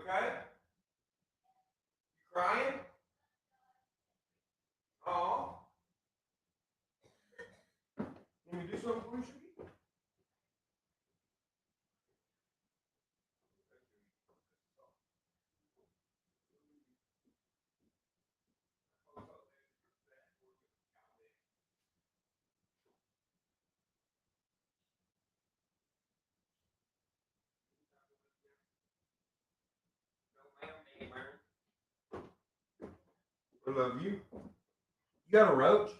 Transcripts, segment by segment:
okay? You crying? Oh. Let me do something for you, Shiggy? I love you. You got a roach?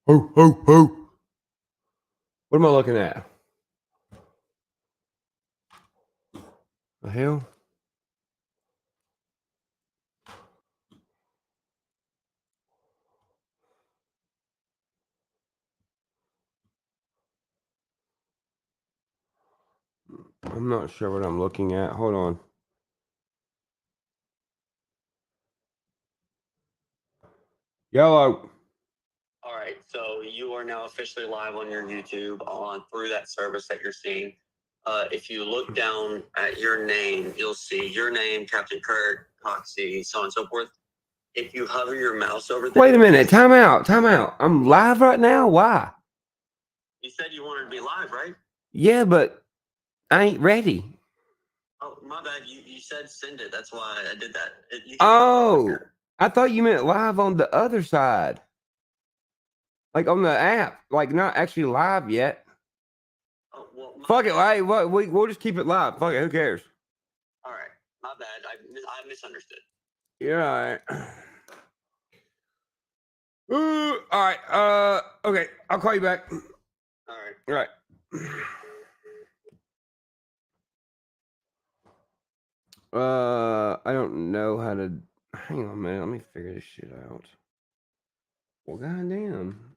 Ho, ho, ho. What am I looking at? The hell? I'm not sure what I'm looking at. Hold on. Yellow. All right, so you are now officially live on your YouTube through that service that you're seeing. If you look down at your name, you'll see your name, Captain Kurt, Coxie, so on and so forth. If you hover your mouse over there. Wait a minute. Time out. Time out. I'm live right now. Why? You said you wanted to be live, right? Yeah, but I ain't ready. Oh, my bad. You said send it. That's why I did that. Oh, I thought you meant live on the other side. Like on the app. Like not actually live yet. Oh, well, fuck it. Hey, we'll just keep it live. Fuck it. Who cares? All right. My bad. I misunderstood. You're all right. All right. Okay. I'll call you back. All right. All right. I don't know how to. Hang on a minute. Let me figure this shit out. Well, goddamn.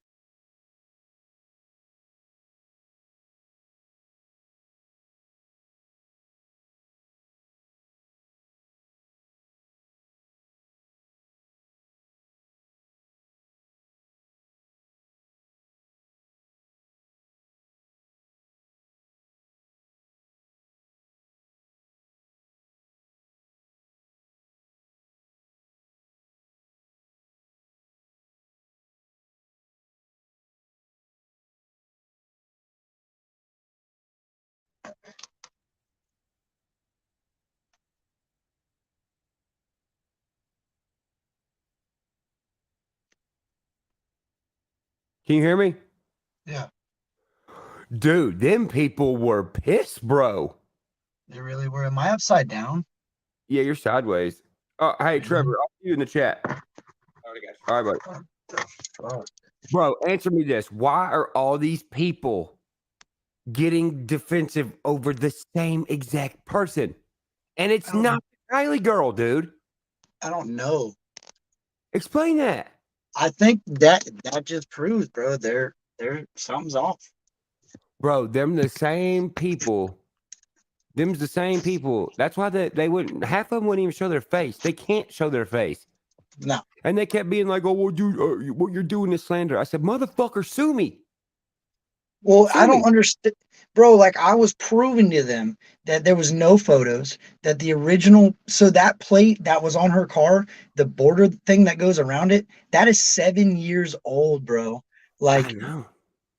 Can you hear me? Yeah. Dude, them people were pissed, bro. They really were. Am I upside down? Yeah, you're sideways. Oh, hey, Trevor, I'll see you in the chat. All right, buddy. Bro, answer me this. Why are all these people getting defensive over the same exact person? And it's not the Kylie girl, dude. I don't know. Explain that. I think that just proves, bro, they're something's off. Bro, them the same people. Them's the same people. That's why they wouldn't. Half of them wouldn't even show their face. They can't show their face. No. And they kept being like, "Oh, well, dude, what you're doing is slander." I said, "Motherfucker, sue me." Well, I don't understand, bro. Like I was proving to them that there was no photos, that the original, so that plate that was on her car, the border thing that goes around it, that is 7 years old, bro. Like I know.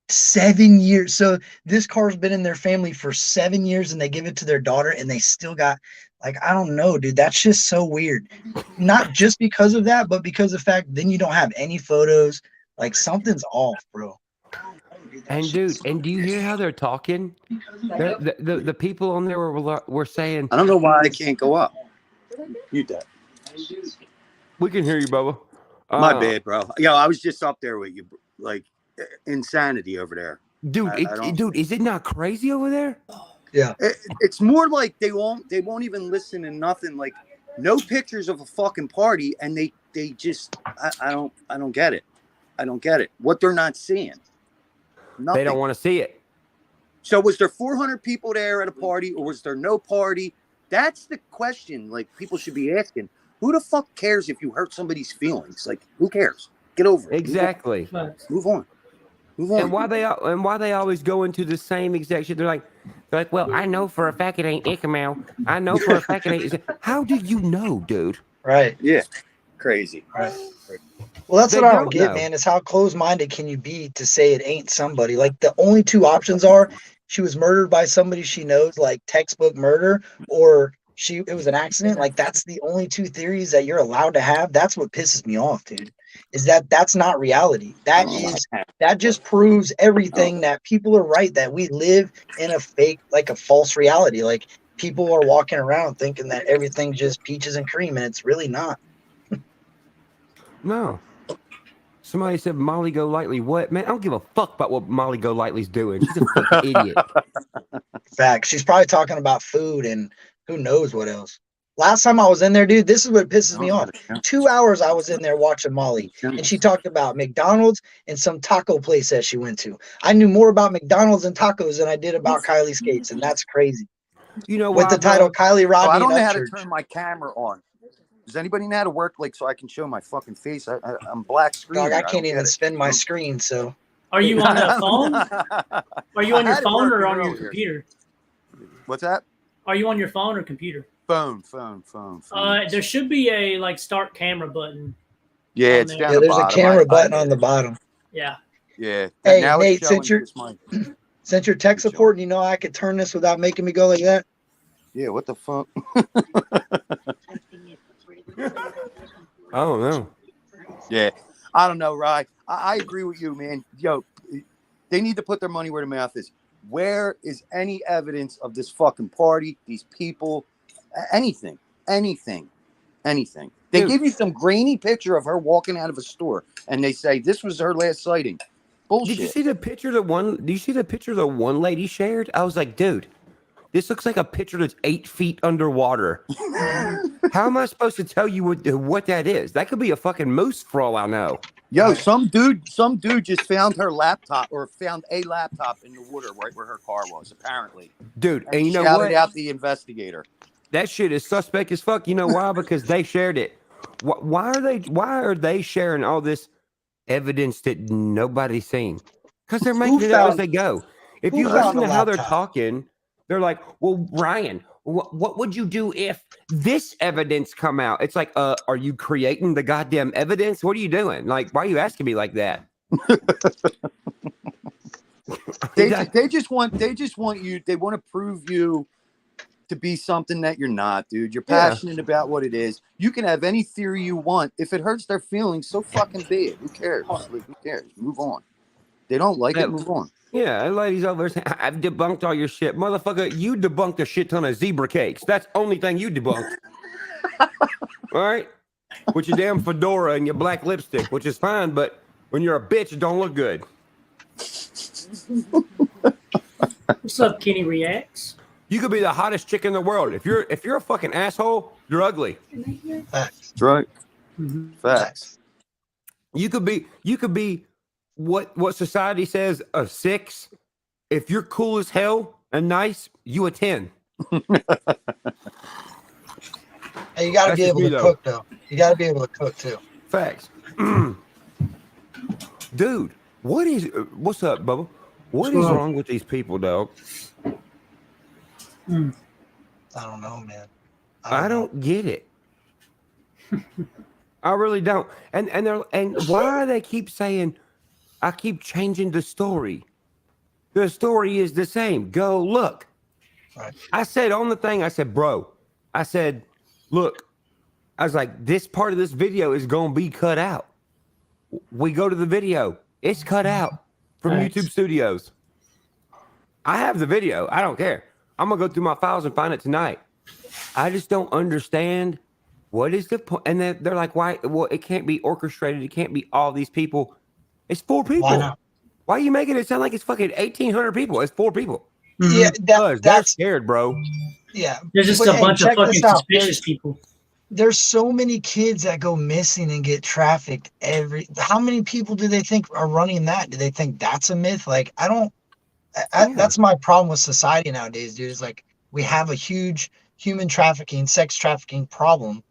7 years. So this car's been in their family for 7 years, and they give it to their daughter, and they still got, like, I don't know, dude. That's just so weird. Not just because of that, but because of the fact then you don't have any photos. Like something's off, bro. And dude, and do you hear how they're talking? The people on there were saying, I don't know why I can't go up. Mute that. "We can hear you, Bubba." My bad, bro. Yo, I was just up there with you. Like insanity over there. Dude, dude, is it not crazy over there? Yeah. It's more like they won't even listen to nothing. Like no pictures of a fucking party, and they just I don't get it. I don't get it. What they're not seeing. Nothing. They don't want to see it. So was there 400 people there at a party, or was there no party? That's the question. Like people should be asking. Who the fuck cares if you hurt somebody's feelings? Like who cares? Get over it. Exactly. Move on. Move on. And why they always go into the same exact shit? They're like, well, I know for a fact it ain't Ichamel. I know for a fact it ain't. How do you know, dude? Right. Yeah. Crazy. Right. Well, that's They what I don't don't get, know. man, is how close-minded can you be to say it ain't somebody? Like, the only two options are she was murdered by somebody she knows, like textbook murder, or it was an accident. Like, that's the only two theories that you're allowed to have. That's what pisses me off, dude, is that's not reality. That just proves everything, that people are right, that we live in a fake, like a false reality. Like, people are walking around thinking that everything's just peaches and cream, and it's really not. No. Somebody said Molly Go Lightly. What, man? I don't give a fuck about what Molly Go Lightly's doing. She's a fucking idiot. Fact. She's probably talking about food and who knows what else. Last time I was in there, dude, this is what pisses me off. 2 hours I was in there watching Molly, and she talked about McDonald's and some taco place that she went to. I knew more about McDonald's and tacos than I did about Kylie Skates, and that's crazy. You know With why, the title bro? Kiely Rodni. I don't know how to Upchurch. turn my camera on. Does anybody know how to work so I can show my fucking face? I'm black screen. Dog, I can't even spin my screen, so. Are you on a phone? Are you on your phone or on your earlier. computer? What's that? Are you on your phone or computer? Phone. There should be a start camera button. Yeah, it's there. down Yeah, the there's a bottom. camera I button did on the it. bottom. Yeah. Yeah. Hey, now Nate, it's showing since you're just my- tech support, and you know I could turn this without making me go like that. Yeah, what the fuck? I don't know. Yeah, I don't know, Rye. I agree with you, man. Yo, they need to put their money where their mouth is. Where is any evidence of this fucking party, these people, anything? They Dude. give you some grainy picture of her walking out of a store, and they say this was her last sighting. Bullshit. Did you see the picture that one lady shared? I was like, dude, this looks like a picture that's 8 feet underwater. How am I supposed to tell you what that is? That could be a fucking moose for all I know. Yo, some dude just found her laptop, or found a laptop in the water right where her car was, apparently. Dude, and you know shouted what? out the investigator. That shit is suspect as fuck. You know why? Because they shared it. Why are they sharing all this evidence that nobody's seen? Because they're making it up as they go. If you listen to how they're talking, they're like, well, Ryan, what would you do if this evidence come out? It's like, are you creating the goddamn evidence? What are you doing? Like, why are you asking me like that? They just want you. They want to prove you to be something that you're not, dude. You're passionate about what it is. You can have any theory you want. If it hurts their feelings, so fucking be it. Who cares? Like, who cares? Move on. They don't like it. Move on. Yeah, and ladies over there saying, I've debunked all your shit. Motherfucker, you debunked a shit ton of zebra cakes. That's the only thing you debunked. All right? With your damn fedora and your black lipstick, which is fine, but when you're a bitch, it don't look good. What's up, Kenny Reacts? You could be the hottest chick in the world. If you're a fucking asshole, you're ugly. Facts. That's right. Mm-hmm. Facts. You could be what society says a 6. If you're cool as hell and nice, you a 10. Hey, you got to That's be just able me, to though. cook, though. You got to be able to cook, too. Facts. Dude, what's up, Bubba? What is wrong with these people, dog? I don't know, man. I don't get it. I really don't. And why they keep saying I keep changing the story? The story is the same. Go look. Right. I said on the thing, I said, bro, I said, look, I was like, this part of this video is gonna be cut out. We go to the video, it's cut out from YouTube Studios. I have the video. I don't care. I'm gonna go through my files and find it tonight. I just don't understand what is the point. And they're like, why? Well, it can't be orchestrated. It can't be all these people. It's 4 people. Why not? Why are you making it sound like it's fucking 1,800 people? It's 4 people. Yeah, They're that's scared, bro. yeah. There's just But, a hey, bunch of check fucking this out. suspicious people. There's so many kids that go missing and get trafficked how many people do they think are running that? Do they think that's a myth? Like, that's my problem with society nowadays, dude. Is like, we have a huge human trafficking, sex trafficking problem,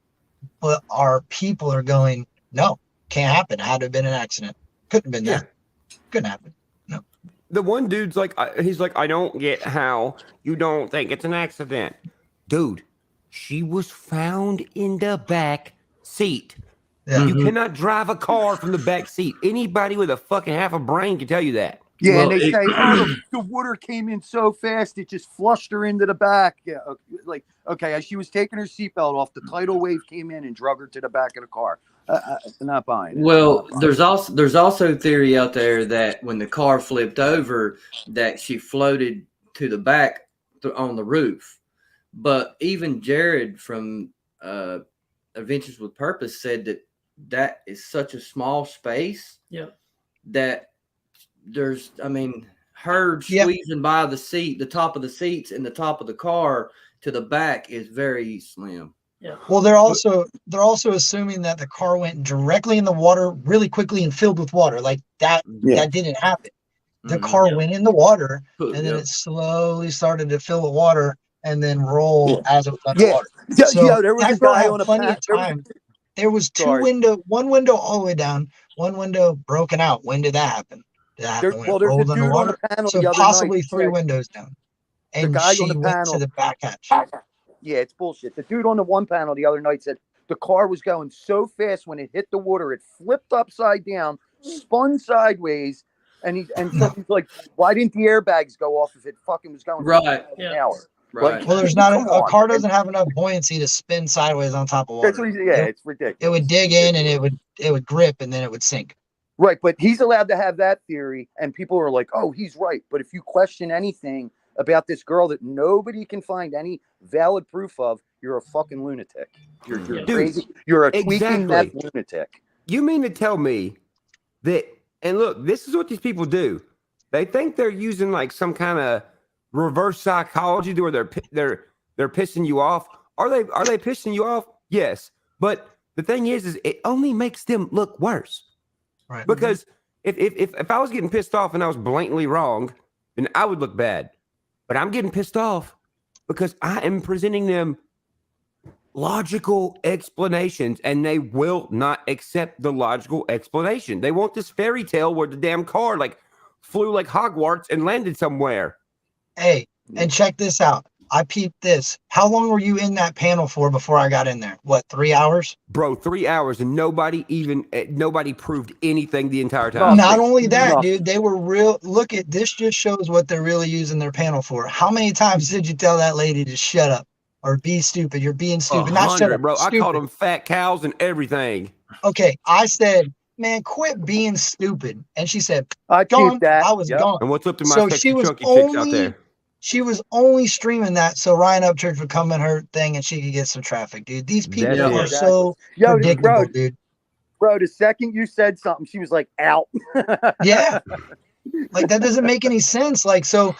but our people are going, no, can't happen. Had to have been an accident. Couldn't have been that. Couldn't happen. No. The one dude's like, he's like, I don't get how you don't think it's an accident. Dude, she was found in the back seat. Yeah. You cannot drive a car from the back seat. Anybody with a fucking half a brain can tell you that. Yeah, Well, and they say, oh, the water came in so fast, it just flushed her into the back. Yeah, like, okay, as she was taking her seatbelt off, the tidal wave came in and drug her to the back of the car. Not buying it. Well, there's also theory out there that when the car flipped over, that she floated to the back on the roof. But even Jared from Adventures with Purpose said that is such a small space. That there's, her squeezing by the seat, the top of the seats and the top of the car to the back is very slim. Yeah. Well, they're also assuming that the car went directly in the water really quickly and filled with water. Like that didn't happen. The car went in the water and then it slowly started to fill with water and then roll as it was underwater. So there was that a girl guy had on a plenty of time. There was one window all the way down, one window broken out. When did that happen? Did that happen when it rolled underwater? So possibly 3 windows down. And the guy she on the went panel, to the back hatch. Yeah, it's bullshit. The dude on the one panel the other night said the car was going so fast when it hit the water, it flipped upside down, spun sideways, and he's like, why didn't the airbags go off if it fucking was going right an hour? Right. Well, there's not a car doesn't have enough buoyancy to spin sideways on top of water. That's what it's ridiculous. It would dig in and it would grip and then it would sink. Right, but he's allowed to have that theory, and people are like, "Oh, he's right." But if you question anything about this girl that nobody can find any valid proof of, you're a fucking lunatic. You're crazy. You're a tweaking meth lunatic. You mean to tell me that? And look, this is what these people do. They think they're using like some kind of reverse psychology where they're pissing you off. Are they pissing you off? Yes, but the thing is it only makes them look worse. Right. Because if I was getting pissed off and I was blatantly wrong, then I would look bad. But I'm getting pissed off because I am presenting them logical explanations and they will not accept the logical explanation. They want this fairy tale where the damn car like flew like Hogwarts and landed somewhere. Hey, and check this out. I peeped this. How long were you in that panel for before I got in there? What, 3 hours? Bro, 3 hours and nobody proved anything the entire time. Not only that, dude, they were real. Look at this, just shows what they're really using their panel for. How many times did you tell that lady to shut up or be stupid? You're being stupid. Not shut up, bro. stupid. I called them fat cows and everything. Okay, I said, man, quit being stupid. And she said, I gone. that. I was gone. And what's up to my So sexy chunky chicks out there? She was only streaming that so Ryan Upchurch would come in her thing and she could get some traffic, dude. These people are so predictable, dude. Bro, the second you said something, she was like, out. Yeah. Like, that doesn't make any sense. Like, so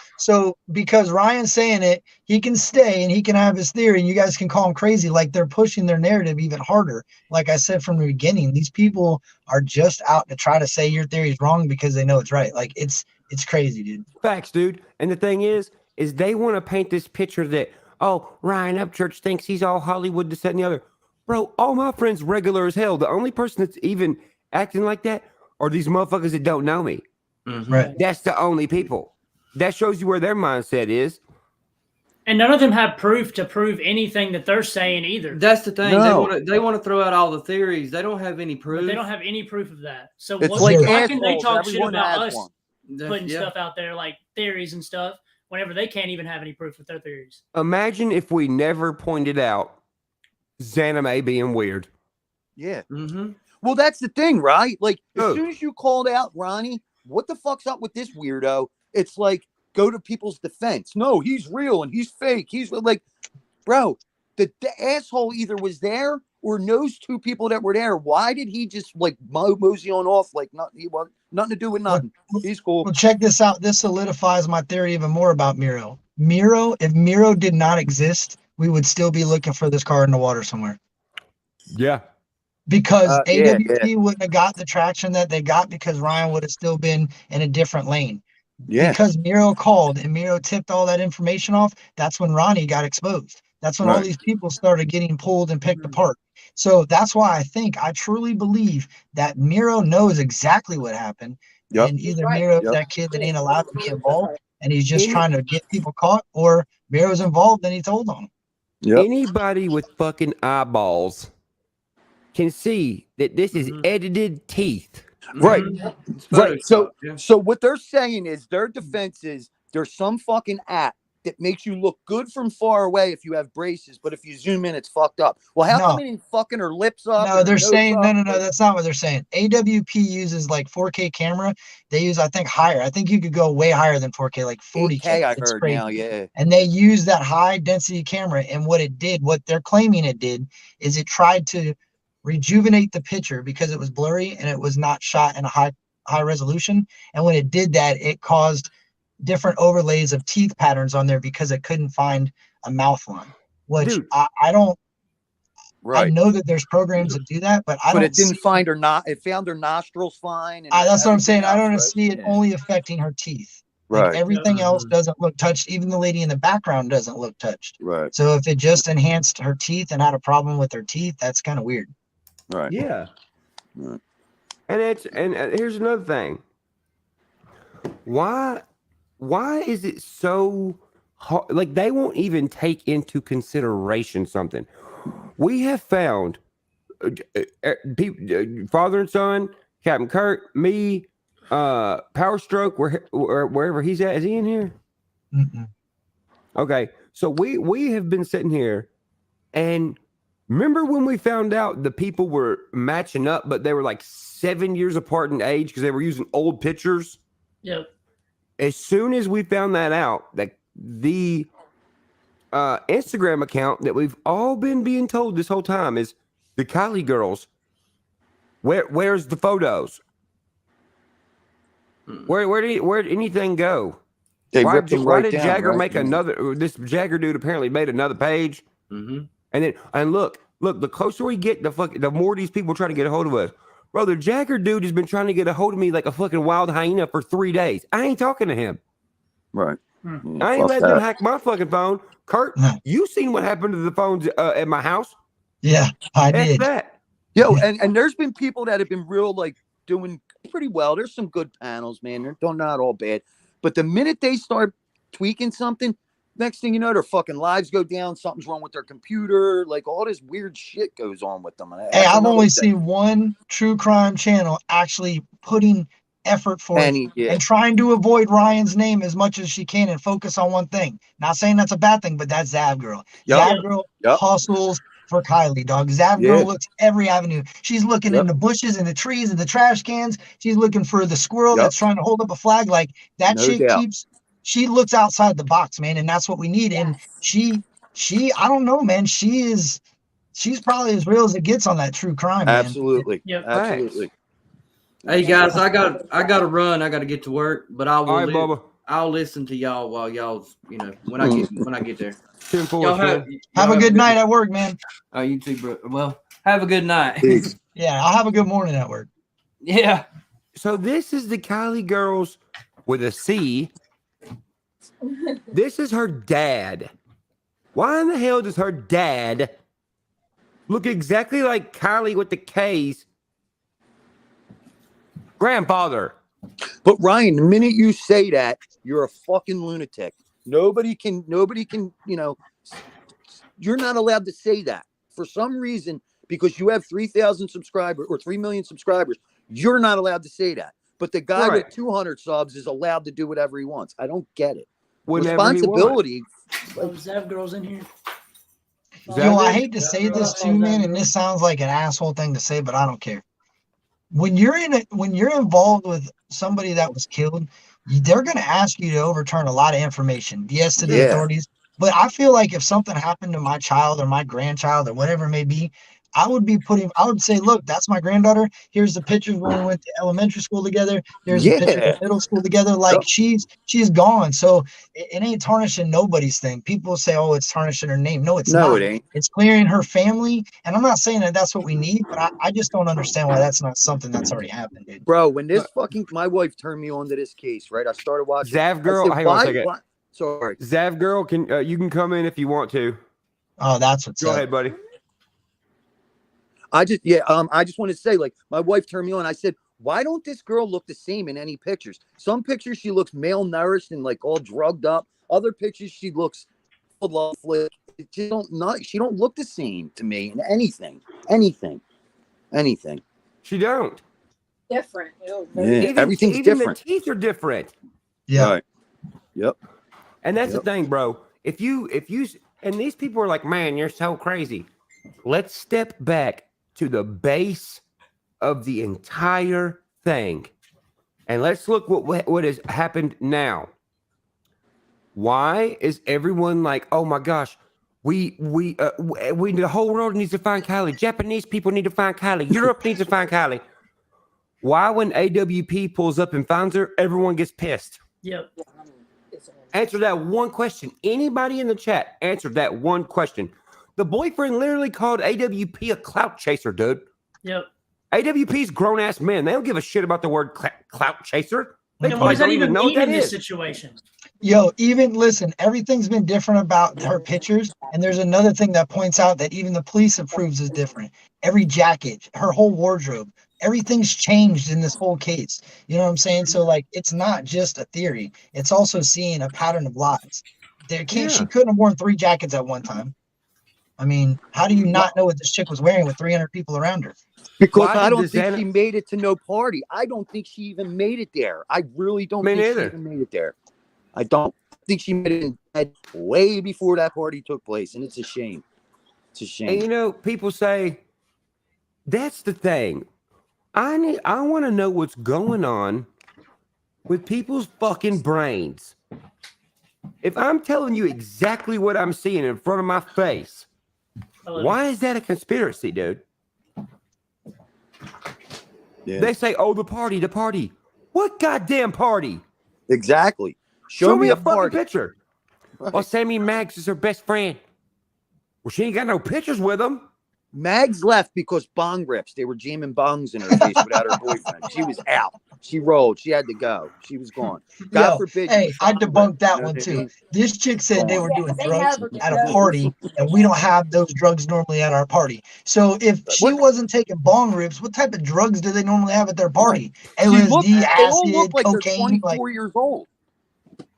because Ryan's saying it, he can stay and he can have his theory and you guys can call him crazy. Like, they're pushing their narrative even harder. Like I said from the beginning, these people are just out to try to say your theory is wrong because they know it's right. Like, it's crazy, dude. Facts, dude. And the thing is they want to paint this picture that, oh, Ryan Upchurch thinks he's all Hollywood, this, that, and the other. Bro, all my friends regular as hell. The only person that's even acting like that are these motherfuckers that don't know me. Mm-hmm. Right. That's the only people. That shows you where their mindset is. And none of them have proof to prove anything that they're saying either. That's the thing. No. They want to throw out all the theories. They don't have any proof. But they don't have any proof of that. So It's why can they talk shit Everyone about has us one. putting stuff out there like theories and stuff whenever they can't even have any proof with their theories? Imagine if we never pointed out Zanime being weird. Yeah. Mm-hmm. Well, that's the thing, right? Like, as Oh. soon as you called out Ronnie, what the fuck's up with this weirdo? It's like, go to people's defense. No, he's real and he's fake. He's like, bro, the asshole either was there or knows two people that were there. Why did he just like mosey on off like nothing? He was nothing to do with nothing. He's cool. Well, check this out. This solidifies my theory even more about Miro. If Miro did not exist, we would still be looking for this car in the water somewhere. Yeah. Because Yeah, AWP wouldn't have got the traction that they got because Ryan would have still been in a different lane. Yeah. Because Miro called and Miro tipped all that information off, that's when Ronnie got exposed. That's when all these people started getting pulled and picked apart. So that's why I truly believe that Miro knows exactly what happened. Yep. And either Miro's that kid that ain't allowed to be involved and he's just trying to get people caught, or Miro's involved and he told on him. Yep. Anybody with fucking eyeballs can see that this is edited teeth. Right. Right. So Yeah. so what they're saying is their defense is there's some fucking app that makes you look good from far away if you have braces, but if you zoom in, it's fucked up. Well, how come they didn't fucking her lips up? No, they're saying no. Like, That's not what they're saying. AWP uses like 4K camera. They use, I think, higher. I think you could go way higher than 4K, like 40K. 8K, I It's heard crazy. now, yeah. And they use that high density camera, and what they're claiming it did, is it tried to rejuvenate the picture because it was blurry and it was not shot in a high resolution. And when it did that, it caused different overlays of teeth patterns on there because it couldn't find a mouth line. Which Dude. I don't. Right. I know that there's programs that do that, but it didn't find her it found her nostrils fine. And that's what I'm saying. I don't else, see it only affecting her teeth. Right. Like everything else doesn't look touched. Even the lady in the background doesn't look touched. Right. So if it just enhanced her teeth and had a problem with her teeth, that's kind of weird. Right. Yeah. Right. And here's another thing. Why is it so hard? Like they won't even take into consideration something. We have found father and son, Captain Kurt, me, Power Stroke, wherever he's at. Is he in here? Mm-mm. Okay, so we have been sitting here, and remember when we found out the people were matching up, but they were like 7 years apart in age because they were using old pictures? Yep. As soon as we found that out, that the Instagram account that we've all been being told this whole time is the Kiely girls. Where's the photos? Where did anything go? They Why ripped them why right did down, Jagger right? make another? This Jagger dude apparently made another page, and look. The closer we get, the more these people try to get a hold of us. Bro, the Jagger dude has been trying to get a hold of me like a fucking wild hyena for 3 days. I ain't talking to him. Right. I ain't letting him hack my fucking phone. Kurt, you seen what happened to the phones at my house? Yeah, I That's did. that. Yo, and there's been people that have been real like doing pretty well. There's some good panels, man. They're not all bad. But the minute they start tweaking something, next thing you know, their fucking lives go down. Something's wrong with their computer. Like all this weird shit goes on with them. Hey, I've only seen one true crime channel actually putting effort for it and trying to avoid Ryan's name as much as she can and focus on one thing. Not saying that's a bad thing, but that's Zav Girl. Zav Girl hustles for Kiely, dog. Zav Girl looks every avenue. She's looking in the bushes and the trees and the trash cans. She's looking for the squirrel that's trying to hold up a flag. Like that chick she looks outside the box, man, and that's what we need. And she I don't know, man. She's probably as real as it gets on that true crime, man. Absolutely. Yep. Absolutely. Hey guys, I got to run. I got to get to work, but I will. All right, Bubba. I'll listen to y'all while y'all's, when I get there. Y'all have a good night at work, man. Oh, you too, bro. Well, have a good night. Yeah, I'll have a good morning at work. Yeah. So this is the Kiely girls with a C. This is her dad. Why in the hell does her dad look exactly like Kiely with the K's grandfather? But Ryan, the minute you say that, you're a fucking lunatic. Nobody can, you're not allowed to say that. For some reason, because you have 3,000 subscribers or 3 million subscribers, you're not allowed to say that. But the guy with 200 subs is allowed to do whatever he wants. I don't get it. Responsibility. Zav Girl's in here. I hate to say this too, man, and this sounds like an asshole thing to say, but I don't care. When you're involved with somebody that was killed, they're going to ask you to overturn a lot of information. Yes, to the authorities. But I feel like if something happened to my child or my grandchild or whatever it may be, I would say, look, that's my granddaughter. Here's the pictures when we went to elementary school together. Here's the pictures in middle school together. Like she's gone. So it ain't tarnishing nobody's thing. People say, oh, it's tarnishing her name. No, it's not. It ain't. It's clearing her family. And I'm not saying that that's what we need, but I just don't understand why that's not something that's already happened, dude. Bro, when this my wife turned me on to this case, right? I started watching. Zav girl, hang on a second. Sorry. Zav girl, you can come in if you want to. Oh, that's what's Go up. ahead, buddy. I just want to say, like, my wife turned me on. I said, why don't this girl look the same in any pictures? Some pictures she looks malnourished and like all drugged up. Other pictures she looks full of flick. She don't look the same to me in anything. She don't. Different. Everything's even different. The teeth are different. Yeah. Right. Yep. And that's the thing, bro. If you and these people are like, man, you're so crazy. Let's step back to the base of the entire thing. And let's look what has happened now. Why is everyone like, oh my gosh, we the whole world needs to find Kiely. Japanese people need to find Kiely. Europe needs to find Kiely. Why, when AWP pulls up and finds her, everyone gets pissed? Yep. Answer that one question. Anybody in the chat, answer that one question. The boyfriend literally called AWP a clout chaser, dude. Yep. AWP's grown-ass men. They don't give a shit about the word clout chaser. They And what does that don't even know what mean that in this is. situation? Yo, even listen, everything's been different about her pictures. And there's another thing that points out that even the police approves is different. Every jacket, her whole wardrobe, everything's changed in this whole case. You know what I'm saying? So like, it's not just a theory. It's also seeing a pattern of lies. She couldn't have worn 3 jackets at one time. I mean, how do you not know what this chick was wearing with 300 people around her? Because I don't think she made it to no party. I don't think she even made it there. I really don't think she even made it there. I don't think she made it way before that party took place, and it's a shame. It's a shame. And people say, that's the thing. I want to know what's going on with people's fucking brains. If I'm telling you exactly what I'm seeing in front of my face, why is that a conspiracy, dude? Yeah. They say, oh, the party. What goddamn party? Exactly. Show me a party. fucking picture. Right. Well, Sammy Maggs is her best friend. Well, she ain't got no pictures with them. Mags left because bong rips. They were jamming bongs in her face without her boyfriend. She was out. She rolled. She had to go. She was gone. God forbid. Hey, I debunked that one too. This chick said they were doing drugs at a party, and we don't have those drugs normally at our party. So if she wasn't taking bong rips, what type of drugs do they normally have at their party? LSD, acid, like cocaine. They're 24 years old.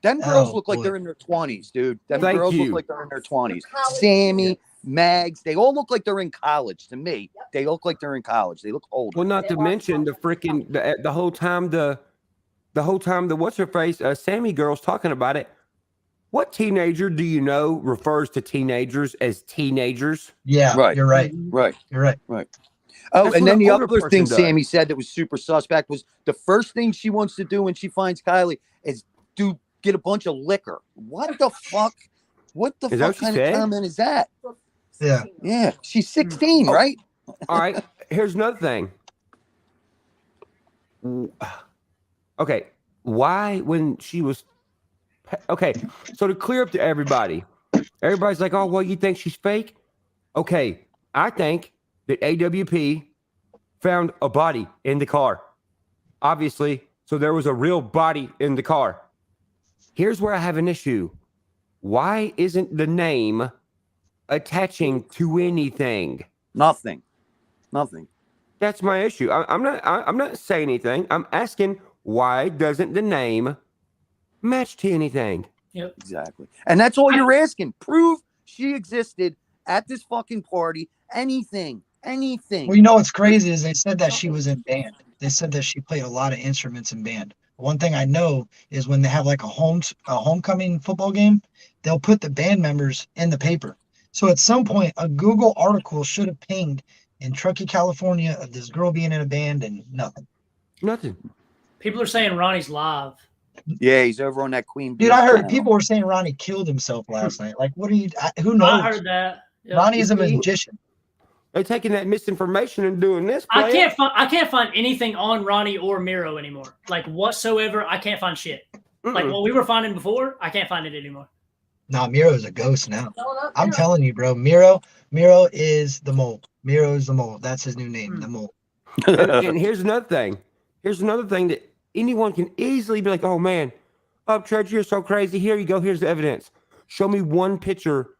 Them girls look like they're in their 20s, dude. Them girls look like they're in their 20s. Sammy, Mags, they all look like they're in college to me. They look like they're in college. They look old. Well, not to mention the freaking the whole time the what's her face Sammy girl's talking about it. What teenager do you know refers to teenagers as teenagers? Yeah, right. You're right. Right. You're right. Right. Oh, That's and then the older other thing person Sammy said that was super suspect was the first thing she wants to do when she finds Kiely is get a bunch of liquor. What the fuck? What the fuck kind of comment is that? Yeah. Yeah. She's 16, right? All right. Here's another thing. Okay. Why, when she was okay, so to clear up to everybody's like, oh, well, you think she's fake? Okay. I think that AWP found a body in the car. Obviously. So there was a real body in the car. Here's where I have an issue. Why isn't the name attaching to anything? Nothing. That's my issue. I'm not saying anything. I'm asking, why doesn't the name match to anything? Yep. Exactly. And that's all you're asking. Prove she existed at this fucking party. Anything. Well, you know what's crazy is they said that she was in band. They said that she played a lot of instruments in band. One thing I know is when they have like a homecoming football game, they'll put the band members in the paper. So at some point, a Google article should have pinged in Truckee, California, of this girl being in a band, and nothing. People are saying Ronnie's live. Yeah, he's over on that Queen. Dude, I heard people were saying Ronnie killed himself last night. Like, what are you? Who knows? I heard that. Yep. Ronnie is a magician. They're taking that misinformation and doing this. I can't find anything on Ronnie or Miro anymore. Like whatsoever, I can't find shit. Like what we were finding before, I can't find it anymore. Nah, Miro is a ghost now. I'm telling you, bro. Miro is the mole. Miro is the mole. That's his new name, the mole. And here's another thing. Here's another thing that anyone can easily be like, oh man, Upchurch, you're so crazy. Here you go. Here's the evidence. Show me one picture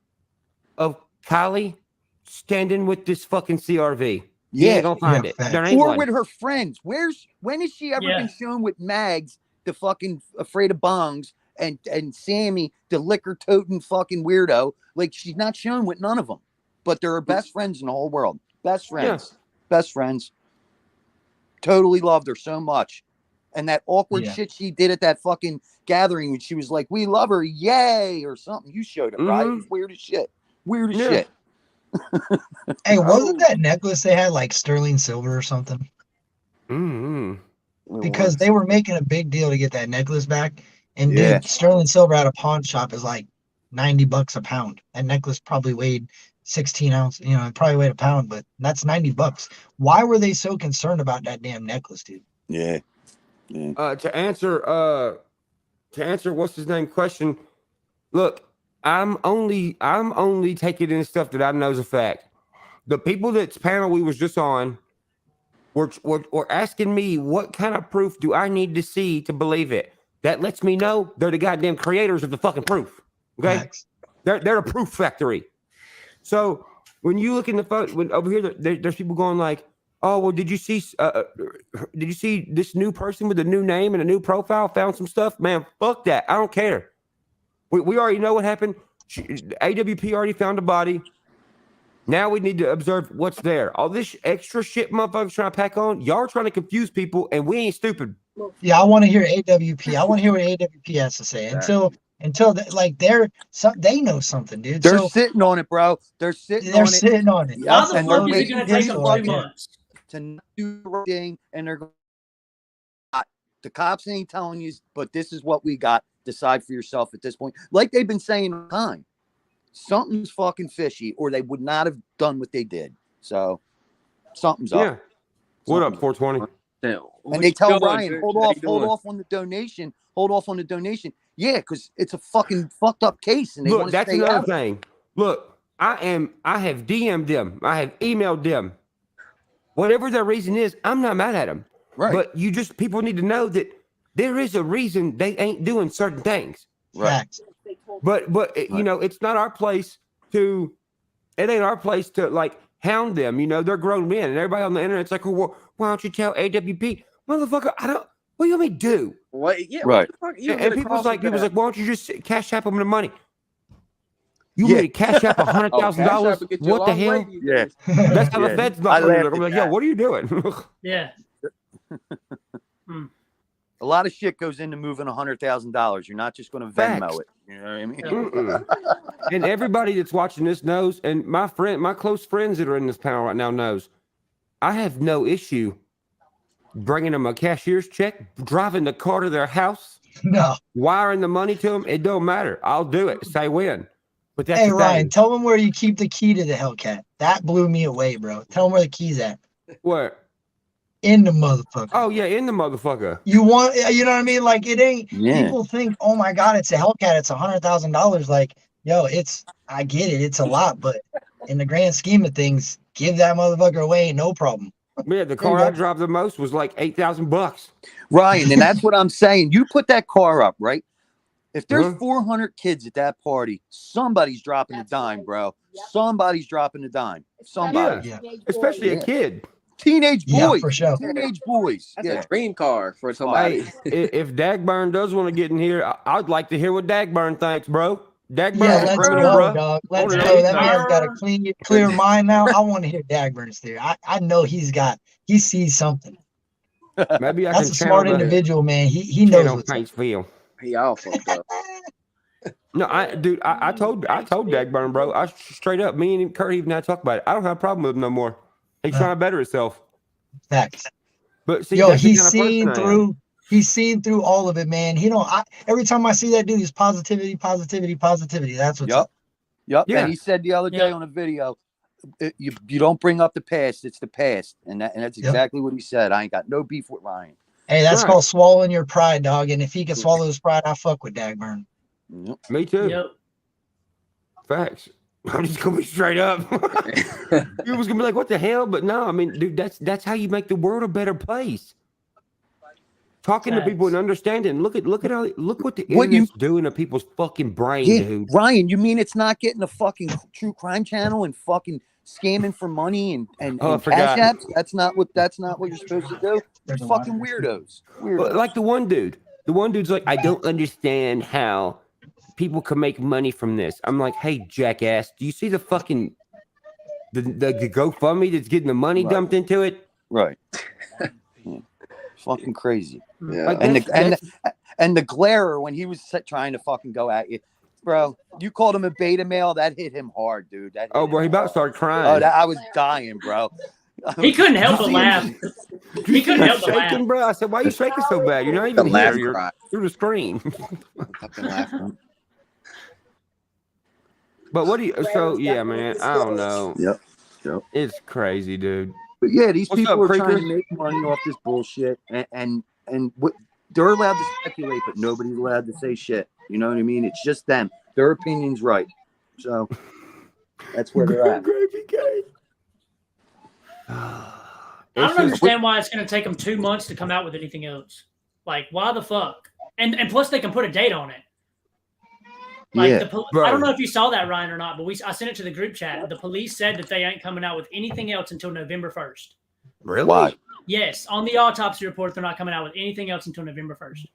of Kylie standing with this fucking CRV. You ain't gonna find it. There ain't or one. with her friends. When has she ever been shown with Mags, the fucking afraid of bongs, and Sammy, the liquor toting fucking weirdo? Like, she's not shown with none of them. But they're her best friends in the whole world. Best friends. Best friends. Totally loved her so much. And that awkward shit she did at that fucking gathering when she was like, we love her, yay, or something. You showed it, right? It was weird as shit. Weird as shit. Hey, wasn't that necklace they had like sterling silver or something? Because they were making a big deal to get that necklace back. And dude, sterling silver at a pawn shop is like $90 a pound. That necklace probably weighed 16 ounce, you know, it probably weighed a pound, but that's $90. Why were they so concerned about that damn necklace, dude? To answer what's his name question, look, I'm only taking in stuff that I know is a fact. The people that's panel we was just on were asking me what kind of proof do I need to see to believe it. That lets me know they're the goddamn creators of the fucking proof. Okay, Facts. they're a proof factory. So when you look in the photo, when over here there's people going like, oh well, did you see this new person with a new name and a new profile found some stuff? Man, fuck that. I don't care. We already know what happened. AWP already found a body. Now we need to observe what's there. All this extra shit motherfuckers trying to pack on. Y'all are trying to confuse people, and we ain't stupid. Yeah, I want to hear AWP. I want to hear what AWP has to say. Until like they know something, dude. They're sitting on it, bro. They're sitting on it. How the fuck is it going to take them 2 months to not do the right thing? And they're going, the cops ain't telling you, but this is what we got. Decide for yourself at this point. Like they've been saying all the time. Something's fucking fishy, or they would not have done what they did. So something's up. What up, 420? And they tell Ryan, hold off on the donation. Hold off on the donation. Yeah, because it's a fucking fucked up case, and they want to that's stay another out. thing. Look, I have DM'd them. I have emailed them. Whatever their reason is, I'm not mad at them. Right. But people need to know that there is a reason they ain't doing certain things. Right. But you know, it's not our place to. It ain't our place to like hound them. You know, they're grown men, and everybody on the internet's like, well, why don't you tell AWP, motherfucker? I don't. What do you want me to do? What? Yeah. Right. What the fuck? And people's like, why don't you just cash app them the money? You made cash app $100,000. What the hell? Yeah. That's how the feds not. I'm like, yo, what are you doing? Yeah. A lot of shit goes into moving $100,000. You're not just going to Venmo it. You know what I mean? And everybody that's watching this knows, and my close friends that are in this panel right now knows, I have no issue bringing them a cashier's check, driving the car to their house, wiring the money to them. It don't matter. I'll do it. Say when. But that's hey, Ryan, tell them where you keep the key to the Hellcat. That blew me away, bro. Tell them where the key's at. What? In the motherfucker. Oh yeah, in the motherfucker. You know what I mean? Like it ain't. People think, oh my god, it's a Hellcat. It's $100,000. Like, yo, I get it. It's a lot, but in the grand scheme of things, give that motherfucker away, no problem. Yeah, the car I drive the most was like $8,000. Ryan, and that's what I'm saying. You put that car up, right? If there's 400 kids at that party, somebody's dropping a dime, bro. Somebody's dropping a dime. Somebody. Yeah. Especially a kid. Teenage boys. Yeah, for sure. Teenage boys. That's a dream car for somebody. Hey, if Dagburn does want to get in here, I'd like to hear what Dagburn thinks, bro. Dagburn, yeah, let's go, dog. Let's go. That man's got a clear mind now. I want to hear Dagburn's theory. I know he sees something. Maybe I That's can a smart individual, man. He knows what's up. feel. He all fucked up. No, I told Dagburn, bro. I straight up, me and Kurt even had to talk about it. I don't have a problem with him no more. He's trying to better himself. Facts. But see, yo, he's seen through. He's seen through all of it, man. Every time I see that dude, he's positivity. That's what's up. Yep. And he said the other day on a video, you don't bring up the past. It's the past, and that's exactly what he said. I ain't got no beef with Ryan. Hey, that's called swallowing your pride, dog. And if he can swallow his pride, I fuck with Dagburn. Yep. Me too. Yep. Facts. I'm just gonna be straight up. You was gonna be like, "What the hell?" But no, I mean, dude, that's how you make the world a better place. Talking to people and understanding. Look what the internet's doing to people's fucking brain, dude. Ryan, you mean it's not getting a fucking true crime channel and fucking scamming for money and cash apps? That's not what you're supposed to do. They're fucking weirdos. Like the one dude's like, I don't understand how people can make money from this. I'm like, hey, jackass, do you see the fucking the GoFundMe that's getting the money dumped into it? Right. Fucking crazy. Yeah. Like and the glare when he was trying to fucking go at you, bro. You called him a beta male. That hit him hard, dude. Bro, he about to start crying. I was dying, bro. He couldn't help but laugh. He couldn't help but laugh. Bro. I said, why are you shaking so bad? You're not even here. You're through the screen. Fucking laughing. But what do you? So yeah, man. I don't know. Yep. It's crazy, dude. But yeah, these What's people up, are trying Creeper? to make money off this bullshit, and what they're allowed to speculate, but nobody's allowed to say shit. You know what I mean? It's just them. Their opinion's right. So that's where they're at. I don't understand why it's going to take them 2 months to come out with anything else. Like, why the fuck? And plus, they can put a date on it. Like I don't know if you saw that, Ryan, or not, but I sent it to the group chat. The police said that they ain't coming out with anything else until November 1st. Really? Why? Yes, on the autopsy report, they're not coming out with anything else until November 1st.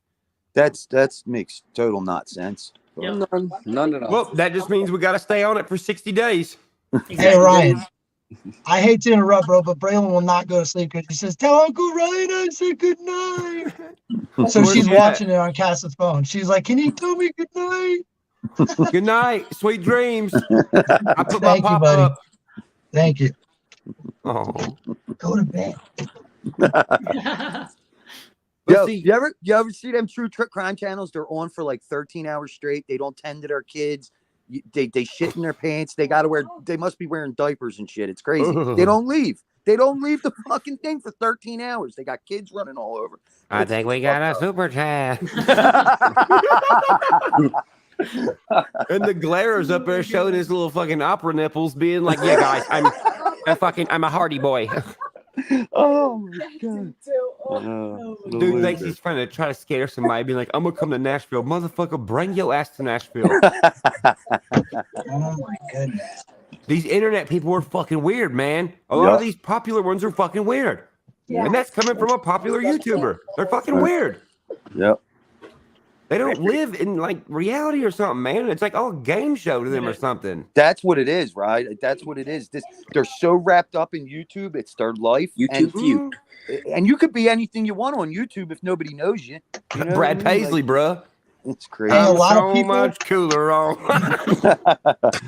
That makes total not sense. Yep. None at all. Well, that just means we got to stay on it for 60 days. Exactly. Hey, Ryan. I hate to interrupt, bro, but Braylon will not go to sleep because he says, "Tell Uncle Ryan I said good night." So she's watching it on Cass's phone. She's like, "Can you tell me good night?" Good night, sweet dreams. I put my Thank you, pop buddy. up. Thank you. Oh, Go to bed. Yo, you ever see them true crime channels? They're on for like 13 hours straight. They don't tend to their kids. They shit in their pants. They must be wearing diapers and shit. It's crazy. They don't leave. They don't leave the fucking thing for 13 hours. They got kids running all over. I think we got a super chat. And the glare's up there showing his little fucking opera nipples, being like, "Yeah, guys, I'm a hardy boy." Oh my god, dude thinks he's trying to scare somebody, being like, "I'm gonna come to Nashville, motherfucker. Bring your ass to Nashville." Oh my goodness. These internet people are fucking weird, man. A lot of these popular ones are fucking weird, and that's coming from a popular YouTuber. They're fucking weird. Yep. They don't live in like reality or something, man. It's like all a game show to them or something. That's what it is, right? That's what it is. They're so wrapped up in YouTube. It's their life. And you could be anything you want on YouTube if nobody knows you. You know Brad Paisley, bruh. It's crazy. And a lot so of people, much cooler on.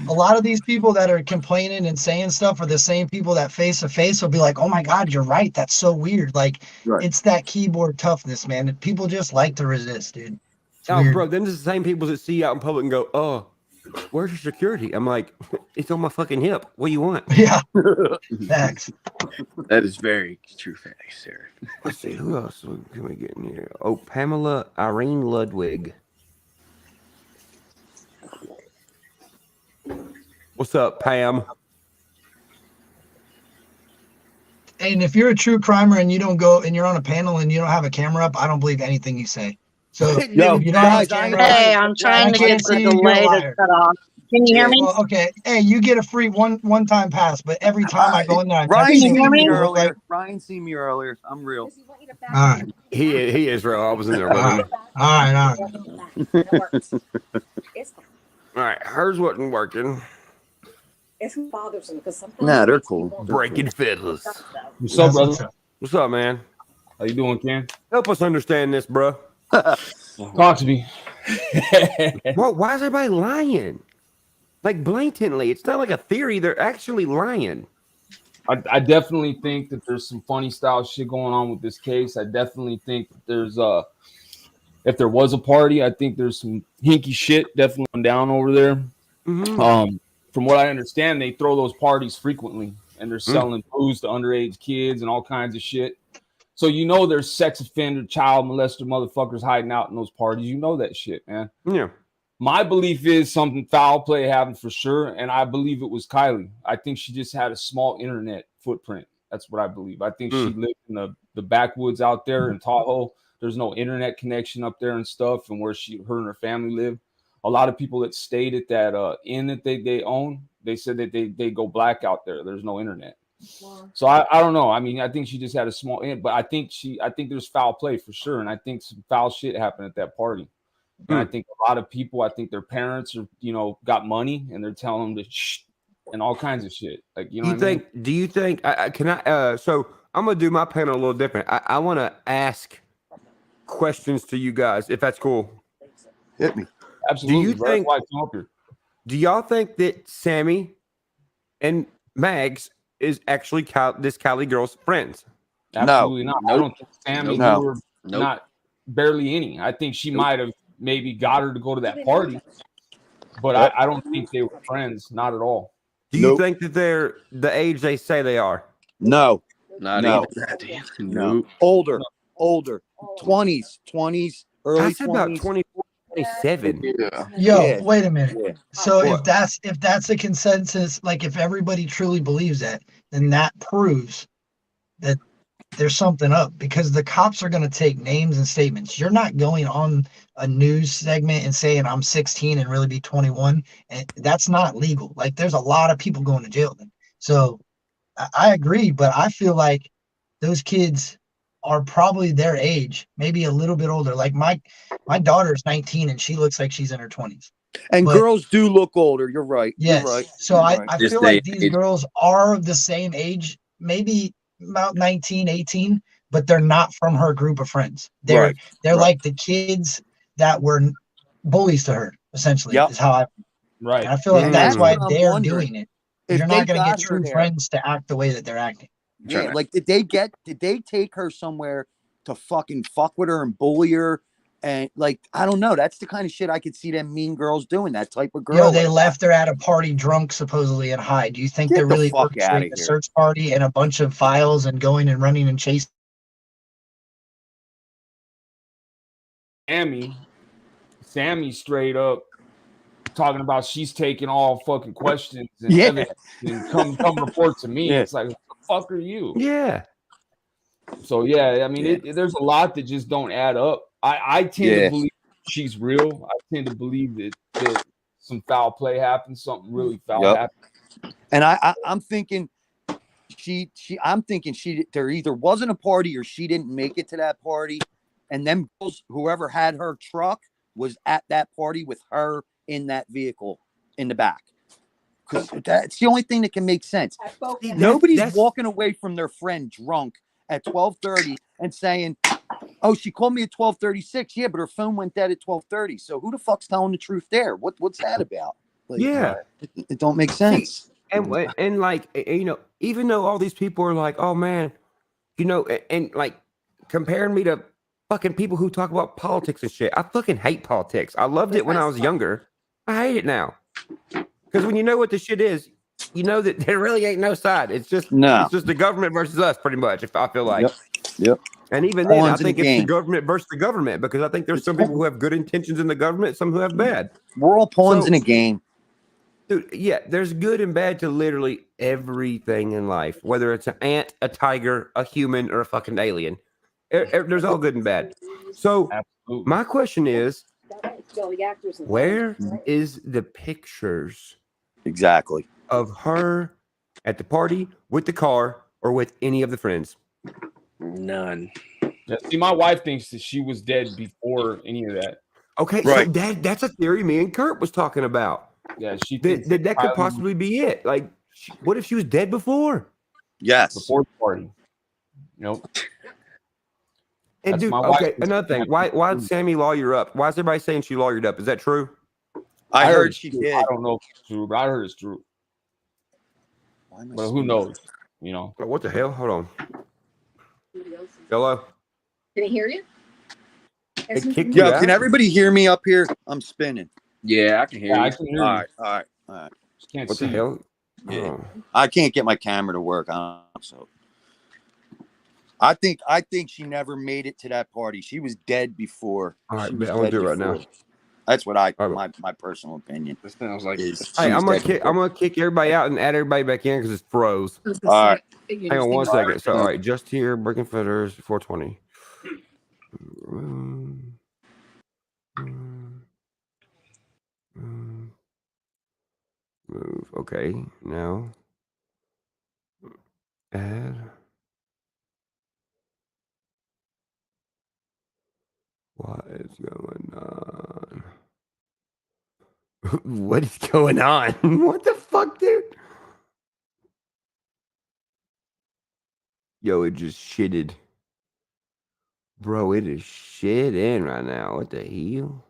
a lot of these people that are complaining and saying stuff are the same people that face to face will be like, "Oh my God, you're right. That's so weird." Like, it's that keyboard toughness, man. People just like to resist, dude. Oh, bro, then there's the same people that see you out in public and go, "Oh, where's your security?" I'm like, "It's on my fucking hip. What do you want?" Yeah. Facts. That is very true facts, sir. Let's see, who else can we get in here? Oh, Pamela Irene Ludwig. What's up, Pam? And if you're a true crimer and you don't go and you're on a panel and you don't have a camera up, I don't believe anything you say. So if you don't have a camera up, Hey, I'm trying to get the delay to cut off. Can you hear me? Well, okay. Hey, you get a free one-time pass, but every time I go in there, Ryan Can you seen hear me me? earlier. Ryan seen me earlier. I'm real. all right, He is real. I was in there with him. all right. All right, hers wasn't working. It's bothersome because sometimes Nah, they're cool. Breaking fiddles. What's up, brother? What's up, man? How you doing, Ken? Help us understand this, bro. Talk to me. Well, why is everybody lying? Like blatantly. It's not like a theory. They're actually lying. I definitely think that there's some funny style shit going on with this case. I definitely think that there's if there was a party, I think there's some hinky shit definitely going down over there. Mm-hmm. from what I understand, they throw those parties frequently, and they're selling booze to underage kids and all kinds of shit. So you know there's sex offender, child molester motherfuckers hiding out in those parties. You know that shit, man. Yeah. My belief is something foul play happened for sure, and I believe it was Kiely. I think she just had a small internet footprint. That's what I believe. I think she lived in the backwoods out there in Tahoe. There's no internet connection up there and stuff, and where her and her family live. A lot of people that stayed at that inn that they own, they said that they go black out there. There's no internet. Wow. So I don't know. I mean, I think she just had a small inn, but I think there's foul play for sure, and I think some foul shit happened at that party. And I think a lot of people, I think their parents are, got money and they're telling them to shh and all kinds of shit. Like, do you think, so I'm going to do my panel a little different. I want to ask questions to you guys, if that's cool. Hit me. Absolutely. Do y'all think that Sammy and Mags is actually this Kiely girl's friends? Absolutely not. Nope. I don't think Sammy knew her, not barely any. I think she might have maybe got her to go to that party, but I don't think they were friends, not at all. Do you think that they're the age they say they are? No, not even that. No, older, 20s, early 20s. I said about 24, 27. Yo, wait a minute. Yeah. So if that's a consensus, like if everybody truly believes that, then that proves that there's something up, because the cops are going to take names and statements. You're not going on a news segment and saying I'm 16 and really be 21. And that's not legal. Like, there's a lot of people going to jail then. So I agree, but I feel like those kids are probably their age, maybe a little bit older. Like my daughter's 19 and she looks like she's in her 20s. And girls do look older. You're right. Yes. You're right. So I feel like these girls are the same age, maybe about 19, 18, but they're not from her group of friends. They're like the kids that were bullies to her, essentially, is how and I feel like that's why they're doing it. You're not going to get true friends to act the way that they're acting. Yeah, like did they take her somewhere to fucking fuck with her and bully her? And like, I don't know. That's the kind of shit I could see them mean girls doing, that type of girl. Yo, they left her at a party drunk, supposedly, and high. Do you think they're really orchestrating a search party and a bunch of files and going and running and chasing? Sammy straight up talking about she's taking all fucking questions and evidence and come report to me. It's like, what the fuck are you? Yeah. So I mean, there's a lot that just don't add up. I tend to believe she's real. I tend to believe that some foul play happened, something really foul happened. And I'm thinking there either wasn't a party or she didn't make it to that party, and them girls, whoever had her truck, was at that party with her in that vehicle in the back. Because that's the only thing that can make sense. Nobody's walking away from their friend drunk at 12:30 and saying, "Oh, she called me at 12:36." Yeah, but her phone went dead at 12:30. So who the fuck's telling the truth there? What's that about? Like, it don't make sense. And like, even though all these people are like, oh man, and like comparing me to fucking people who talk about politics and shit. I fucking hate politics. I loved it when I was younger. I hate it now. Because when you know what the shit is, you know that there really ain't no side. It's just the government versus us, pretty much. If I feel like, yep. And even then, I think it's the government versus the government, because I think there's some people who have good intentions in the government, some who have bad. We're all pawns in a game, dude. Yeah, there's good and bad to literally everything in life, whether it's an ant, a tiger, a human, or a fucking alien. There's all good and bad. So my question is, where is the pictures of her at the party with the car or with any of the friends? None. See, my wife thinks that she was dead before any of that. Okay, so that's a theory me and Kurt was talking about. Yeah, she that could possibly be it. Like, what if she was dead before? Yes, before the party. Nope. And dude, okay, another thing. Why did Sammy lawyer up? Why is everybody saying she lawyered up? Is that true? I heard she did. I don't know if it's true, but I heard it's true. But who knows? What the hell? Hold on. Hello? Can he hear you? Yeah, can everybody hear me up here? I'm spinning. Yeah, I can hear you. I can hear you. All right. Can't What see. the hell? Yeah. Oh. I can't get my camera to work. So I think she never made it to that party. She was dead before. All right, She was I'm gonna dead do it right before. now. That's what All right. my personal opinion This sounds like is. Hey, She was dead before. I'm gonna kick everybody out and add everybody back in because it's froze. All right. Hang on one second. So, all right, just here, breaking feathers, 420. Move. Okay, now add. What is going on? What is going on? What the fuck, dude? Yo, it just shitted. Bro, it is shit in right now. What the hell?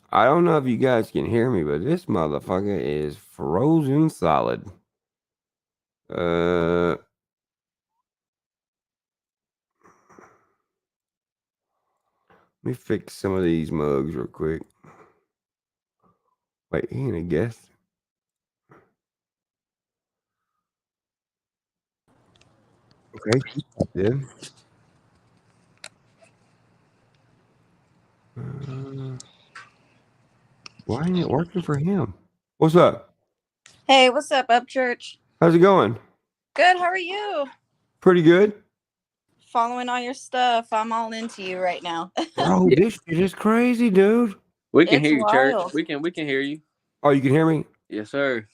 I don't know if you guys can hear me, but this motherfucker is frozen solid. Let me fix some of these mugs real quick. Wait, he ain't a guest. Okay, then. Why ain't it working for him? What's up? Hey, what's up, Upchurch? How's it going? Good, how are you? Pretty good. Following all your stuff. I'm all into you right now. Bro, this shit is crazy, dude. We can It's hear you, Church. wild. We can hear you. Oh, you can hear me? Yes, sir.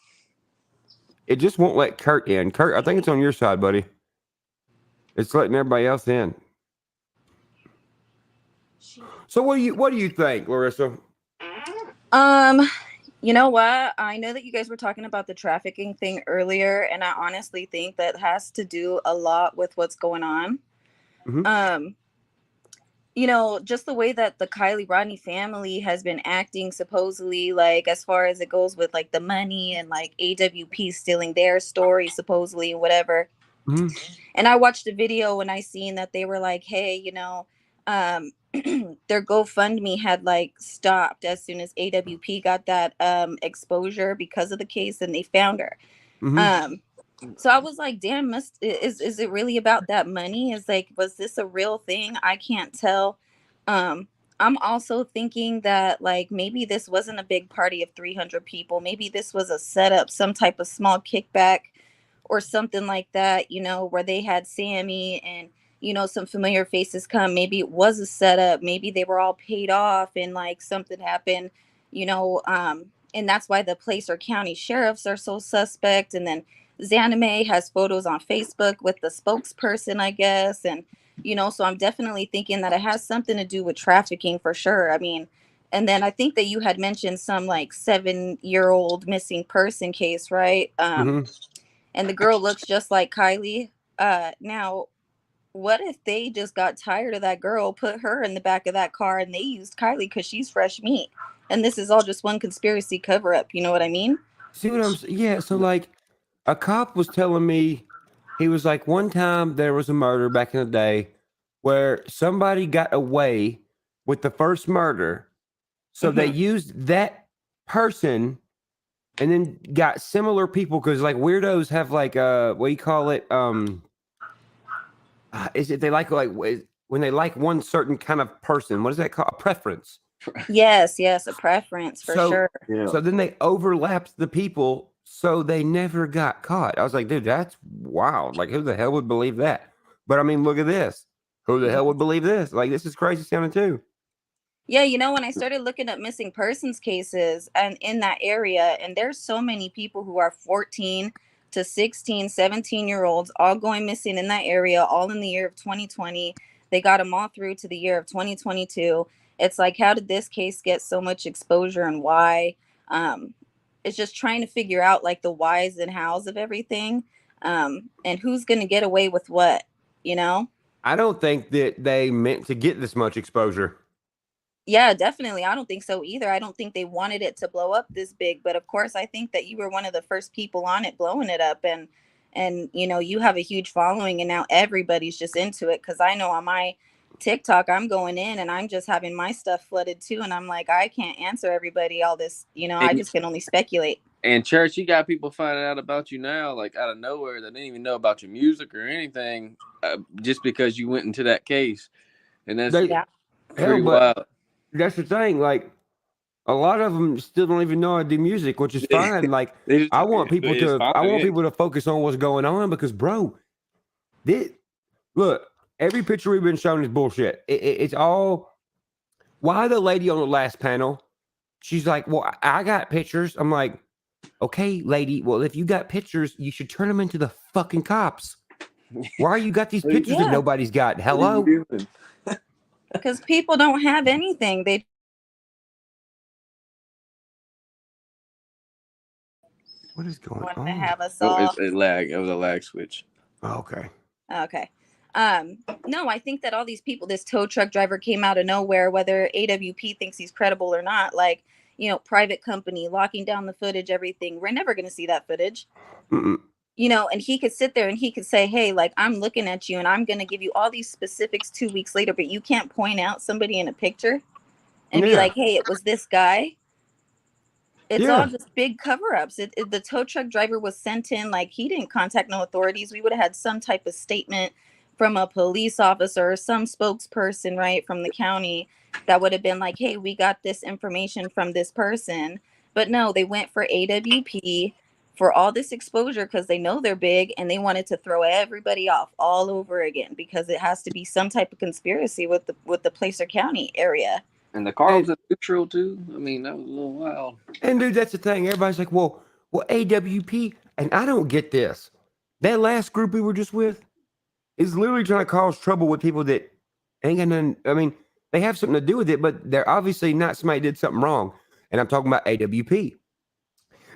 It just won't let Kurt in. Kurt, I think it's on your side, buddy. It's letting everybody else in. So what do you think, Larissa? You know what? I know that you guys were talking about the trafficking thing earlier, and I honestly think that has to do a lot with what's going on. Mm-hmm. You know, just the way that the Kiely Rodni family has been acting, supposedly, like as far as it goes with like the money and like AWP stealing their story, supposedly, and whatever. Mm-hmm. And I watched a video and I seen that they were like, hey, you know, their GoFundMe had like stopped as soon as AWP got that exposure because of the case, and they found her. Mm-hmm. So I was like, damn, is it really about that money? Is like, was this a real thing? I can't tell. I'm also thinking that like maybe this wasn't a big party of 300 people. Maybe this was a setup, some type of small kickback or something like that, you know, where they had Sammy and, you know, some familiar faces come. Maybe it was a setup. Maybe they were all paid off and like something happened, you know, and that's why the Placer County sheriffs are so suspect. And then Zanime has photos on Facebook with the spokesperson, I guess. And, you know, so I'm definitely thinking that it has something to do with trafficking for sure. I mean, and then I think that you had mentioned some like 7-year-old missing person case, right? Mm-hmm. And the girl looks just like Kiely. Now, what if they just got tired of that girl, put her in the back of that car, and they used Kiely because she's fresh meat? And this is all just one conspiracy cover up. You know what I mean? See what I'm saying? Yeah, so like a cop was telling me, he was like, one time there was a murder back in the day where somebody got away with the first murder. So they used that person and then got similar people, because like weirdos have like what do you call it? Is it they like when they like one certain kind of person? What is that called? A preference. Yes, a preference for sure. Yeah. So then they overlapped the people, so they never got caught. I was like, dude, that's wild. Like, who the hell would believe that? But I mean, look at this. Who the hell would believe this? Like, this is crazy sounding too. Yeah, you know, when I started looking at missing persons cases and in that area, and there's so many people who are 14 to 16, 17-year-olds all going missing in that area, all in the year of 2020. They got them all through to the year of 2022. It's like, how did this case get so much exposure and why? It's just trying to figure out like the whys and hows of everything, and who's going to get away with what, you know? I don't think that they meant to get this much exposure. Yeah, definitely. I don't think so either. I don't think they wanted it to blow up this big, but of course I think that you were one of the first people on it blowing it up, and you know, you have a huge following and now everybody's just into it, cuz I know on my TikTok, I'm going in and I'm just having my stuff flooded too. And I'm like, I can't answer everybody all this, I just can only speculate. And Church, you got people finding out about you now, like out of nowhere, that didn't even know about your music or anything, just because you went into that case. And that's pretty wild. That's the thing. Like, a lot of them still don't even know I do music, which is fine. Like, I want people to focus on what's going on because, bro, look, every picture we've been shown is bullshit. It's all. Why the lady on the last panel? She's like, well, I got pictures. I'm like, okay, lady. Well, if you got pictures, you should turn them into the fucking cops. Why you got these pictures that nobody's got? Hello? Because people don't have anything. What is going on? To have us all. It was a lag switch. Oh, okay. Okay. No, I think that all these people, this tow truck driver came out of nowhere, whether AWP thinks he's credible or not, like, private company, locking down the footage, everything. We're never going to see that footage. And he could sit there and he could say, hey, like, I'm looking at you and I'm going to give you all these specifics 2 weeks later, but you can't point out somebody in a picture and be like, hey, it was this guy. It's all just big cover-ups. The tow truck driver was sent in, like, he didn't contact no authorities. We would have had some type of statement from a police officer or some spokesperson, right, from the county that would have been like, hey, we got this information from this person. But no, they went for AWP for all this exposure because they know they're big and they wanted to throw everybody off all over again because it has to be some type of conspiracy with the Placer County area. And the car was a neutral too. I mean, that was a little wild. And dude, that's the thing. Everybody's like, well, AWP, and I don't get this. That last group we were just with is literally trying to cause trouble with people that ain't got nothing. I mean, they have something to do with it, but they're obviously not somebody did something wrong. And I'm talking about AWP.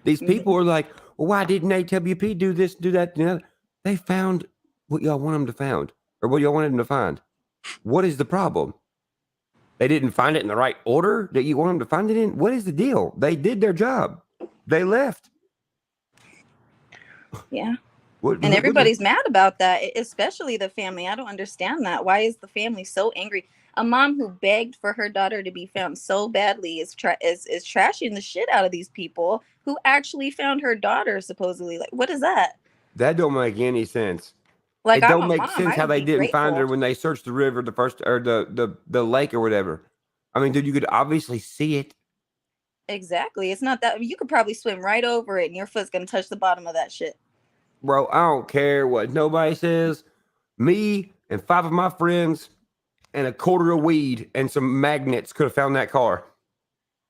These people are like, well, why didn't AWP do this, do that? They found what y'all want them to find, or what y'all wanted them to find. What is the problem? They didn't find it in the right order that you want them to find it in? What is the deal? They did their job. They left. Yeah. And everybody's mad about that, especially the family. I don't understand that. Why is the family so angry? A mom who begged for her daughter to be found so badly is trashing the shit out of these people who actually found her daughter, supposedly. Like, what is that? That don't make any sense. Like, it don't make sense how they didn't find her when they searched the river, the first, or the lake or whatever. I mean, dude, you could obviously see it. Exactly. It's not that you could probably swim right over it and your foot's gonna touch the bottom of that shit. Bro, I don't care what nobody says. Me and 5 of my friends and a quarter of weed and some magnets could have found that car.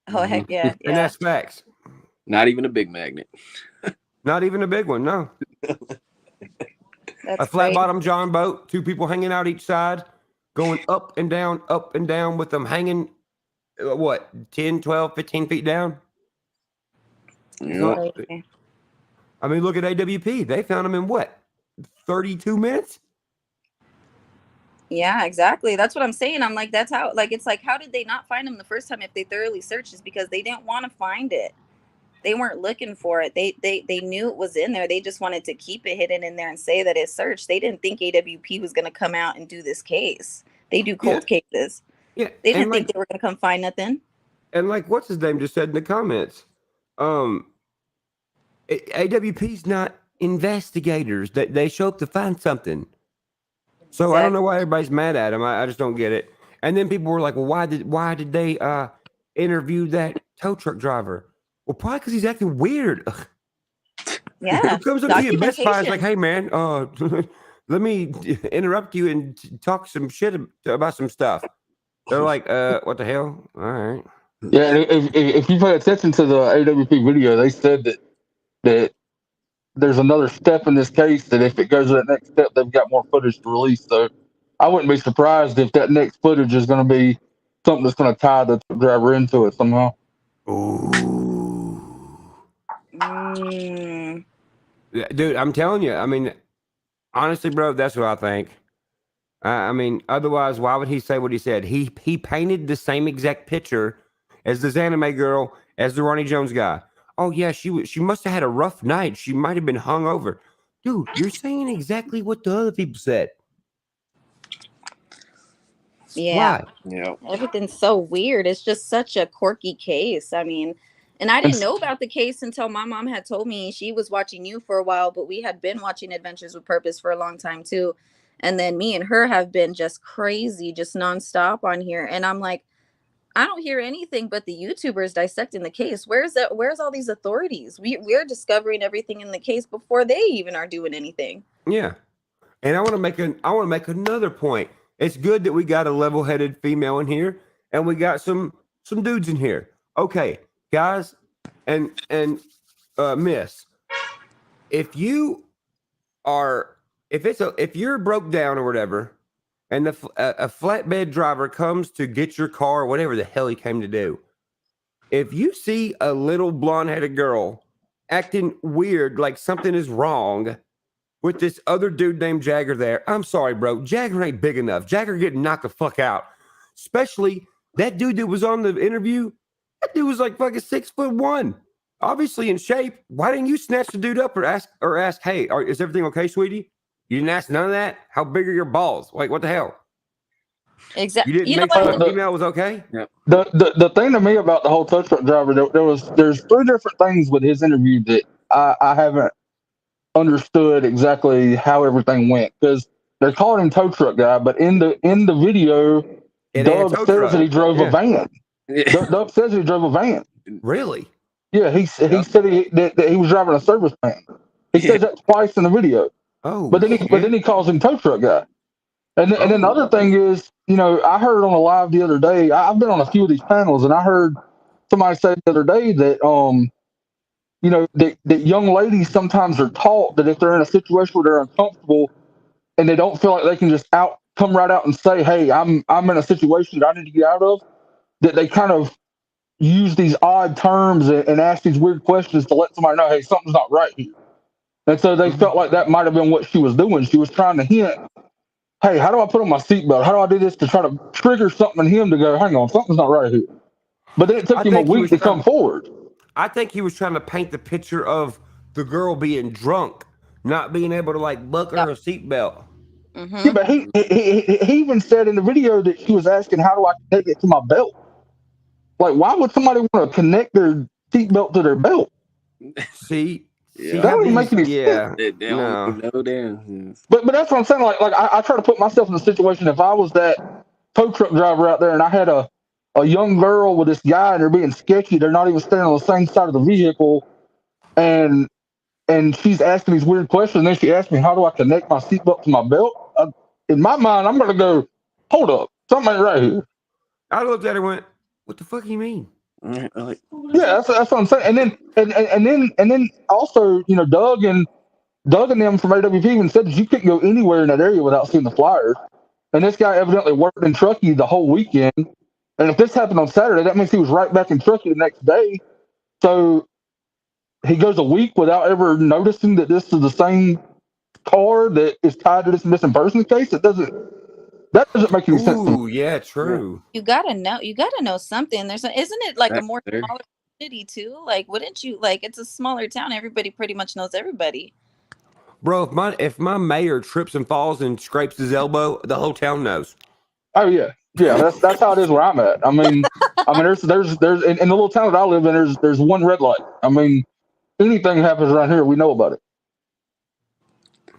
Oh, heck yeah. And that's facts. Not even a big magnet. Not even a big one, no. That's a flat bottom John boat, 2 people hanging out each side, going up and down with them hanging, 10, 12, 15 feet down? Yeah. I mean, look at AWP. They found them in 32 minutes? Yeah, exactly. That's what I'm saying. I'm like, that's how, like, it's like, how did they not find them the first time if they thoroughly searched? Is because they didn't want to find it. They weren't looking for it. They knew it was in there. They just wanted to keep it hidden in there and say that it's searched. They didn't think AWP was going to come out and do this case. They do cold cases. Yeah. They didn't think they were going to come find nothing. And like, what's his name just said in the comments, AWP's not investigators. They show up to find something. So I don't know why everybody's mad at him. I just don't get it. And then people were like, well, why did they interview that tow truck driver? Well, probably because he's acting weird. Yeah. Who comes up to you at Best Buy is like, hey, man, let me interrupt you and talk some shit about some stuff. They're like, what the hell? All right. Yeah, if you pay attention to the AWP video, they said that there's another step in this case that if it goes to that next step, they've got more footage to release. So I wouldn't be surprised if that next footage is going to be something that's going to tie the driver into it somehow. Ooh. Dude, I'm telling you. I mean, honestly, bro, that's what I think. I mean, otherwise, why would he say what he said? He painted the same exact picture as this anime girl, as the Ronnie Jones guy. Oh yeah, she must have had a rough night. She might have been hungover. Dude, you're saying exactly what the other people said. Yeah. Yeah. Everything's so weird. It's just such a quirky case. I mean, and I didn't know about the case until my mom had told me. She was watching you for a while, but we had been watching Adventures with Purpose for a long time too. And then me and her have been just crazy, just nonstop on here. And I'm like, I don't hear anything but the YouTubers dissecting the case. Where's all these authorities? We're discovering everything in the case before they even are doing anything. Yeah. And I want to make another point. It's good that we got a level-headed female in here, and we got some dudes in here. Okay, guys, and Miss, if you're broke down or whatever, and a flatbed driver comes to get your car, whatever the hell he came to do, if you see a little blonde-headed girl acting weird, like something is wrong with this other dude named Jagger there, I'm sorry, bro. Jagger ain't big enough. Jagger getting knocked the fuck out. Especially that dude that was on the interview. That dude was like fucking 6'1", obviously in shape. Why didn't you snatch the dude up or ask, hey, is everything okay, sweetie? You didn't ask none of that? How big are your balls? Like, what the hell? Exactly. You didn't make sure the female was okay? Yep. The thing to me about the whole tow truck driver, there's three different things with his interview that I haven't understood exactly how everything went, because they're calling him tow truck guy, but in the video, Dub says that he drove a van. Dub says he drove a van. Really? Yeah, he said that he was driving a service van. He says that twice in the video. Oh, but then he calls him tow truck guy. And then the other thing is, I heard on a live the other day. I've been on a few of these panels, and I heard somebody say the other day that that young ladies sometimes are taught that if they're in a situation where they're uncomfortable and they don't feel like they can just come right out and say, hey, I'm in a situation that I need to get out of, that they kind of use these odd terms and ask these weird questions to let somebody know, hey, something's not right here. And so they felt like that might have been what she was doing. She was trying to hint, hey, how do I put on my seatbelt? How do I do this to try to trigger something in him to go, hang on, something's not right here. But then it took him a week to come forward. I think he was trying to paint the picture of the girl being drunk, not being able to like buckle her seatbelt. Mm-hmm. Yeah, but he even said in the video that she was asking, how do I connect it to my belt? Like, why would somebody want to connect their seatbelt to their belt? See, that doesn't make any sense. But that's what I'm saying. Like I try to put myself in the situation if I was that tow truck driver out there and I had a young girl with this guy and they're being sketchy. They're not even standing on the same side of the vehicle, and she's asking these weird questions. And then she asked me, how do I connect my seatbelt to my belt? In my mind, I'm gonna go, hold up, something ain't right here. I looked at her and went, what the fuck do you mean? Yeah, that's what I'm saying. And then also, Doug and them from AWP even said that you couldn't go anywhere in that area without seeing the flyers. And this guy evidently worked in Truckee the whole weekend. And if this happened on Saturday, that means he was right back in Truckee the next day. So he goes a week without ever noticing that this is the same car that is tied to this missing persons case. That doesn't make any sense to me. Ooh, yeah, true. You gotta know something. Isn't it like a more smaller city too? Like, wouldn't you like? It's a smaller town. Everybody pretty much knows everybody. Bro, if my mayor trips and falls and scrapes his elbow, the whole town knows. Oh yeah. That's how it is where I'm at. I mean, there's in the little town that I live in, there's one red light. I mean, anything happens around here, we know about it.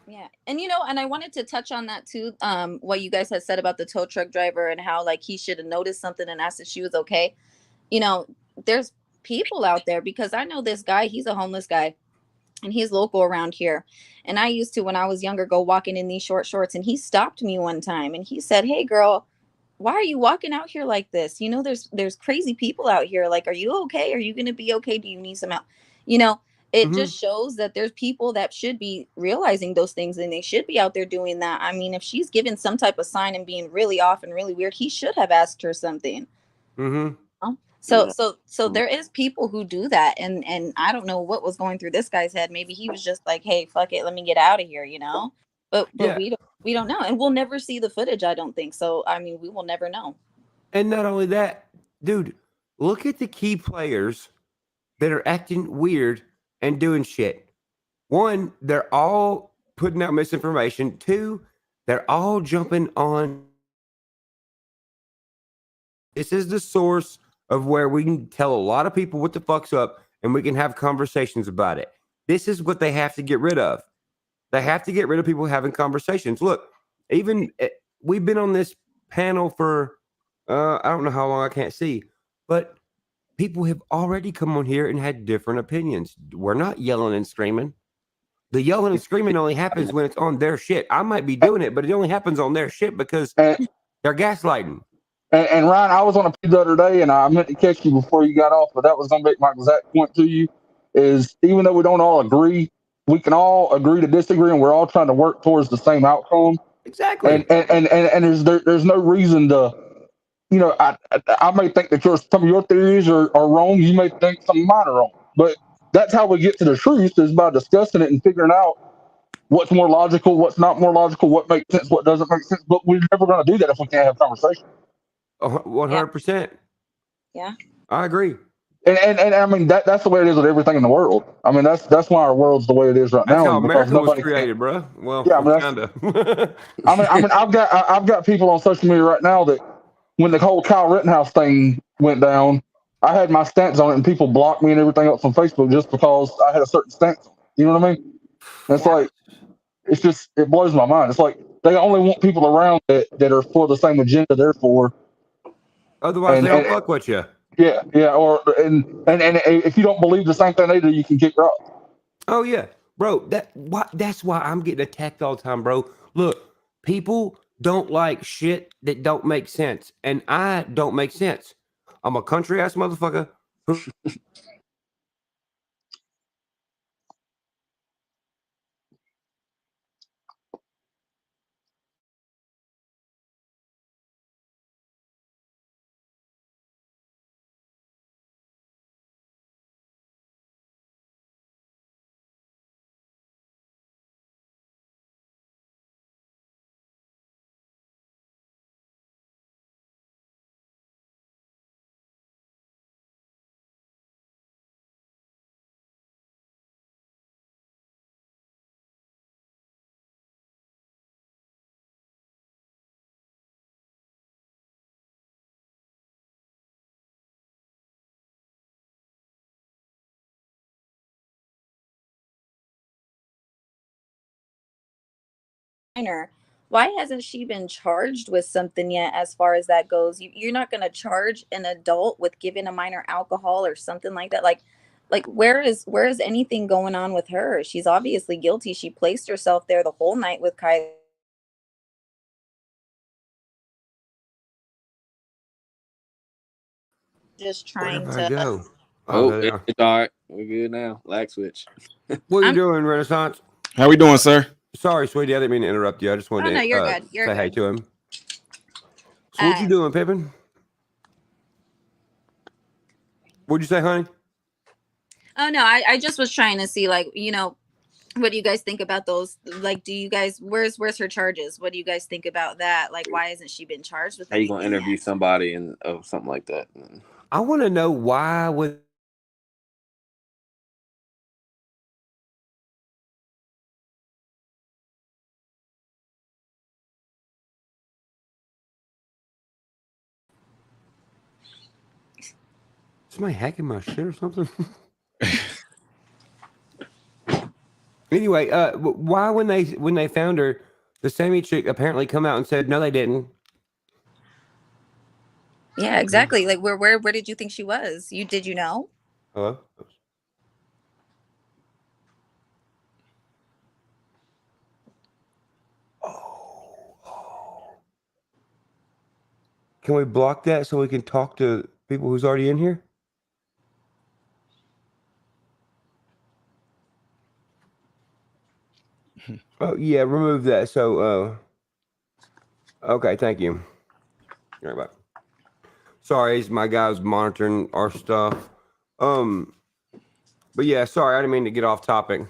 Yeah, and and I wanted to touch on that too. What you guys had said about the tow truck driver and how like he should have noticed something and asked if she was okay. There's people out there, because I know this guy. He's a homeless guy, and he's local around here. And I used to, when I was younger, go walking in these short shorts. And he stopped me one time and he said, "Hey, girl, why are you walking out here like this? There's crazy people out here. Like, are you okay? Are you gonna be okay? Do you need some help?" It just shows that there's people that should be realizing those things, and they should be out there doing that. I mean, if she's given some type of sign and being really off and really weird, he should have asked her something. Mm-hmm. So there is people who do that, and I don't know what was going through this guy's head. Maybe he was just like, "Hey, fuck it, let me get out of here," But yeah. we don't know, and we'll never see the footage. I don't think so. I mean, we will never know. And not only that, dude, look at the key players that are acting weird and doing shit. One, they're all putting out misinformation. Two, they're all jumping on This is the source of where we can tell a lot of people what the fuck's up and we can have conversations about it. This is what they have to get rid of. They have to get rid of people having conversations. Look, even we've been on this panel for I don't know how long, I can't see, but people have already come on here and had different opinions. We're not yelling and screaming. The yelling and screaming only happens when it's on their shit. I might be doing it, but it only happens on their shit because they're gaslighting. And Ryan, I was on a feed the other day, and I meant to catch you before you got off, but that was going to make my exact point to you. Is even though we don't all agree, we can all agree to disagree, and we're all trying to work towards the same outcome. Exactly. And there's no reason to, you know, I may think that some of your theories are wrong. You may think some of mine are wrong, but that's how we get to the truth, is by discussing it and figuring out what's more logical, what's not more logical, what makes sense, what doesn't make sense. But we're never going to do that if we can't have conversation. 100%. Yeah, I agree. And I mean that's the way it is with everything in the world. I mean that's why our world's the way it is right That's now. how America was created, bro. Well, yeah, kind of. I mean I've got people on social media right now that when the whole Kyle Rittenhouse thing went down, I had my stance on it, and people blocked me and everything else on Facebook just because I had a certain stance. You know what I mean? And it's like, it's just, it blows my mind. It's like they only want people around that are for the same agenda they're for. Otherwise, they don't fuck with you. Yeah, or and if you don't believe the same thing they do, you can get robbed. Oh yeah, bro. That's why I'm getting attacked all the time, bro. Look, people don't like shit that don't make sense, and I don't make sense. I'm a country ass motherfucker. Why hasn't she been charged with something yet as far as that goes? You're not going to charge an adult with giving a minor alcohol or something like that. Like where is anything going on with her? She's obviously guilty. She placed herself there the whole night with Kylie. Just trying to go. It's all right. We're good now. Lag switch. What are you doing, Renaissance? How we doing, sir? Sorry, sweetie. I didn't mean to interrupt you. I just wanted no, to you're good. You're say good. hey to him. So what you doing, Pippin? What'd you say, honey? Oh no, I just was trying to see, like, you know, what do you guys think about those? Like, do you guys where's her charges? What do you guys think about that? Like, why hasn't she been charged with How you gonna interview somebody and something like that? I want to know why would somebody hacking my shit or something? Anyway, why when they found her, the Sammy chick apparently come out and said no, they didn't. Yeah, exactly. Like, where did you think she was? Did you know? Hello. Can we block that so we can talk to people who's already in here? Oh yeah, remove that. So okay, thank you. All right, bye. Sorry, my guy's monitoring our stuff. But yeah, sorry, I didn't mean to get off topic.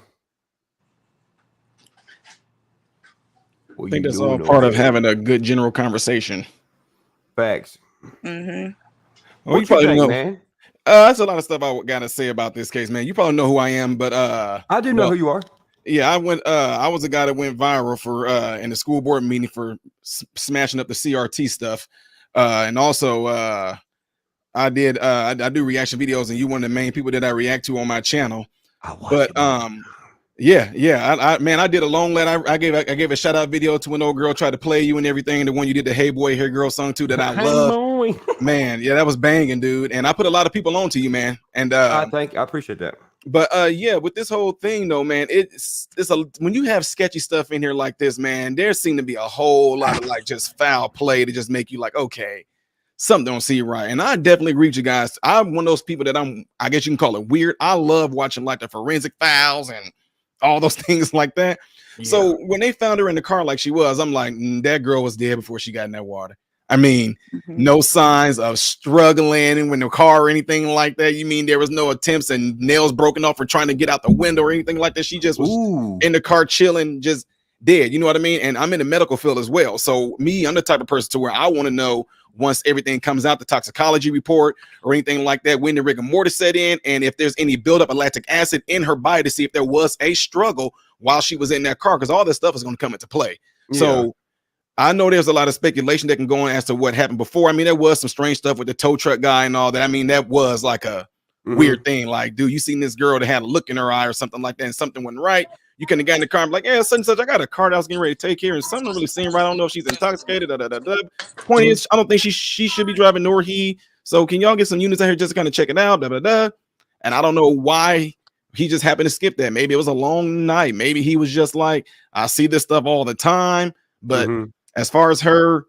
I think that's all part of having a good general conversation. Facts. Mm-hmm. Well, you probably know, man. That's a lot of stuff I got to say about this case, man. You probably know who I am, but I do know who you are. Yeah, I was a guy that went viral for in the school board meeting for smashing up the CRT stuff. And also I do reaction videos, and you one of the main people that I react to on my channel. But I did a long letter. I gave a shout out video to an old girl tried to play you and everything. The one you did the Hey Boy Hey Girl song to that I love. Man, yeah, that was banging, dude. And I put a lot of people on to you, man. And I appreciate that. But with this whole thing though, man, when you have sketchy stuff in here like this, man, there seem to be a whole lot of like just foul play to just make you like, okay, something don't seem right. And I definitely agree with you guys. I'm one of those people that I guess you can call it weird. I love watching like the forensic files and all those things like that. Yeah. So when they found her in the car like she was, I'm like, that girl was dead before she got in that water. I mean, no signs of struggling in the car or anything like that. You mean there was no attempts and nails broken off or trying to get out the window or anything like that? She just was in the car chilling, just dead. You know what I mean? And I'm in the medical field as well. So I'm the type of person to where I want to know once everything comes out, the toxicology report or anything like that, when the rigor mortis set in, and if there's any buildup of lactic acid in her body to see if there was a struggle while she was in that car, because all this stuff is going to come into play. Yeah. So I know there's a lot of speculation that can go on as to what happened before. I mean, there was some strange stuff with the tow truck guy and all that. I mean, that was like a weird thing. Like, dude, you seen this girl that had a look in her eye or something like that, and something wasn't right. You couldn't have got in the car and be like, yeah, such and such. I got a car that I was getting ready to take here, and something really seemed right. I don't know if she's intoxicated. Point is, I don't think she should be driving, nor he. So can y'all get some units out here just to kind of check it out? And I don't know why he just happened to skip that. Maybe it was a long night. Maybe he was just like, I see this stuff all the time. But as far as her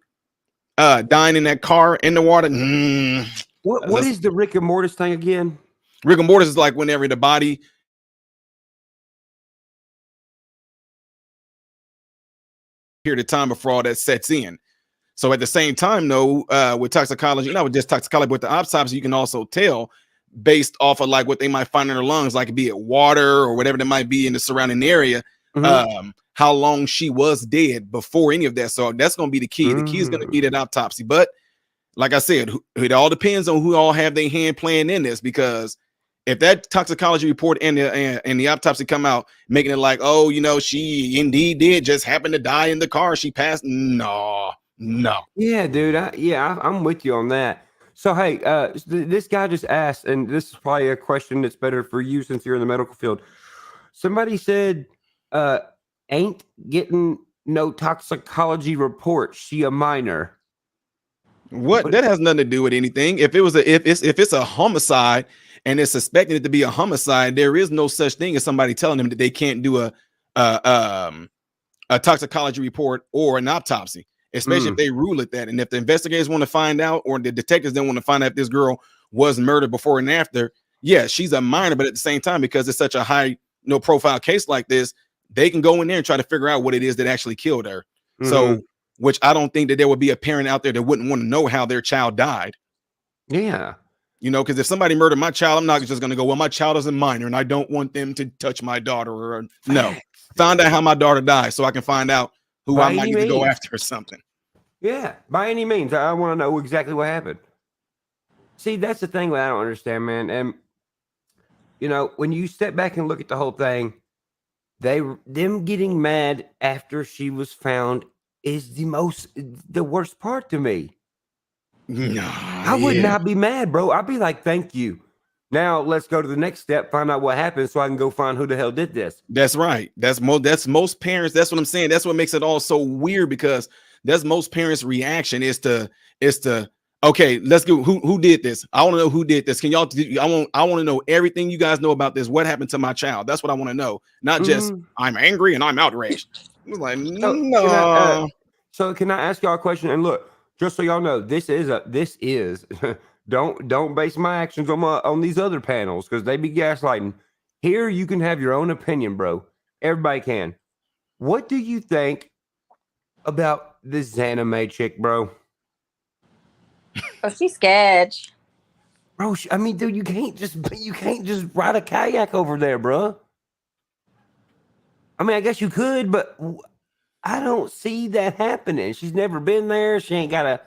dying in that car in the water, what is the rigor mortis thing again? Rigor mortis is like whenever the body period of time before all that sets in. So at the same time, though, with toxicology, not with just toxicology, but with the autopsy, you can also tell based off of like what they might find in their lungs, like be it water or whatever that might be in the surrounding area, how long she was dead before any of that. So that's going to be the key. The key is going to be that autopsy. But like I said, it all depends on who all have their hand playing in this, because if that toxicology report and the autopsy come out making it like, oh, you know, she indeed did just happen to die in the car, she passed. No. Yeah, dude. I'm with you on that. So, hey, this guy just asked, and this is probably a question that's better for you since you're in the medical field. Somebody said, ain't getting no toxicology report. She a minor. What? That has nothing to do with anything. If it's a homicide and it's suspected it to be a homicide, there is no such thing as somebody telling them that they can't do a toxicology report or an autopsy, especially if they rule it that. And if the investigators want to find out, or the detectives don't want to find out if this girl was murdered before and after, yeah, she's a minor. But at the same time, because it's such a high profile case like this, they can go in there and try to figure out what it is that actually killed her. So, which I don't think that there would be a parent out there that wouldn't want to know how their child died. Yeah. You know, because if somebody murdered my child, I'm not just going to go, well, my child is a minor and I don't want them to touch my daughter. Or no, find out how my daughter died so I can find out who I might need to go after or something. Yeah, by any means. I want to know exactly what happened. See, that's the thing that I don't understand, man. And, you know, when you step back and look at the whole thing, them getting mad after she was found is the worst part to me. I would not be mad, bro. I'd be like, thank you. Now let's go to the next step, find out what happened so I can go find who the hell did this. That's right. That's most parents. That's what I'm saying. That's what makes it all so weird, because that's most parents' reaction is to okay, let's go. Who did this? I want to know who did this. Can y'all? I want to know everything you guys know about this. What happened to my child? That's what I want to know. Not just I'm angry and I'm outraged. I was like, no. So can I ask y'all a question? And look, just so y'all know, this is don't base my actions on these other panels, because they be gaslighting. Here you can have your own opinion, bro. Everybody can. What do you think about this Zanime chick, bro? Oh, she's scared. Bro, I mean, dude, you can't just ride a kayak over there, bro. I mean, I guess you could, but I don't see that happening. She's never been there. She ain't got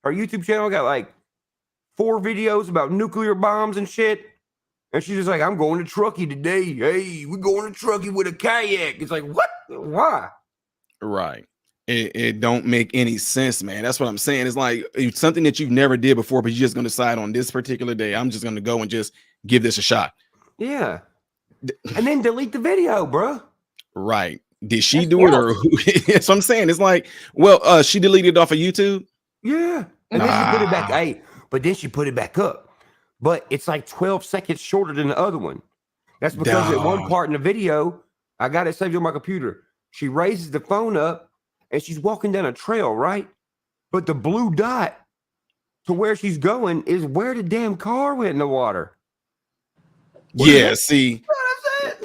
her YouTube channel got like 4 videos about nuclear bombs and shit. And she's just like, I'm going to Truckee today. Hey, we're going to Truckee with a kayak. It's like, what? Why? Right. It don't make any sense, man. That's what I'm saying. It's like it's something that you've never did before, but you're just gonna decide on this particular day, I'm just gonna go and just give this a shot. Yeah. And then delete the video, bro. Right. Did she do it or who? That's what I'm saying. It's like, well, she deleted it off of YouTube. Yeah. And then she put it back. Hey, but then she put it back up. But it's like 12 seconds shorter than the other one. That's because at one part in the video, I got it saved on my computer. She raises the phone up and she's walking down a trail, right? But the blue dot to where she's going is where the damn car went in the water. Yeah, see.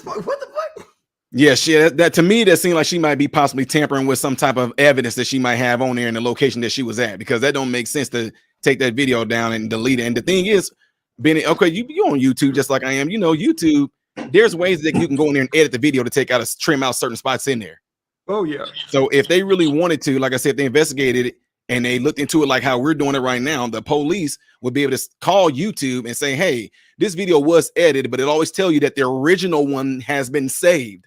What the fuck? Yeah, that to me, that seemed like she might be possibly tampering with some type of evidence that she might have on there in the location that she was at, because that don't make sense to take that video down and delete it. And the thing is, Benny, okay, you on YouTube just like I am. You know, YouTube, there's ways that you can go in there and edit the video to take out trim out certain spots in there. Oh, yeah. So if they really wanted to, like I said, if they investigated it and they looked into it like how we're doing it right now, the police would be able to call YouTube and say, hey, this video was edited, but it always tell you that the original one has been saved.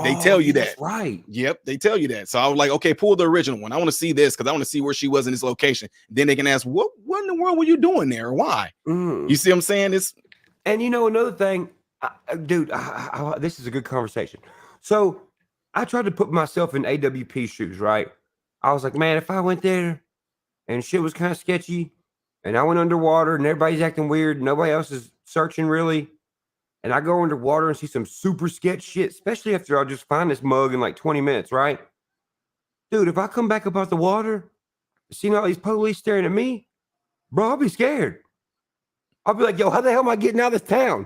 They tell you that. Right. Yep, they tell you that. So I was like, okay, pull the original one. I want to see this because I want to see where she was in this location. Then they can ask, what in the world were you doing there? Why? You see what I'm saying? And you know, another thing, dude, this is a good conversation. So I tried to put myself in AWP shoes, right? I was like, man, if I went there and shit was kind of sketchy and I went underwater and everybody's acting weird, nobody else is searching really, and I go underwater and see some super sketch shit, especially after I'll just find this mug in like 20 minutes, right? Dude, if I come back up out the water, seeing all these police staring at me, bro, I'll be scared. I'll be like, yo, how the hell am I getting out of this town?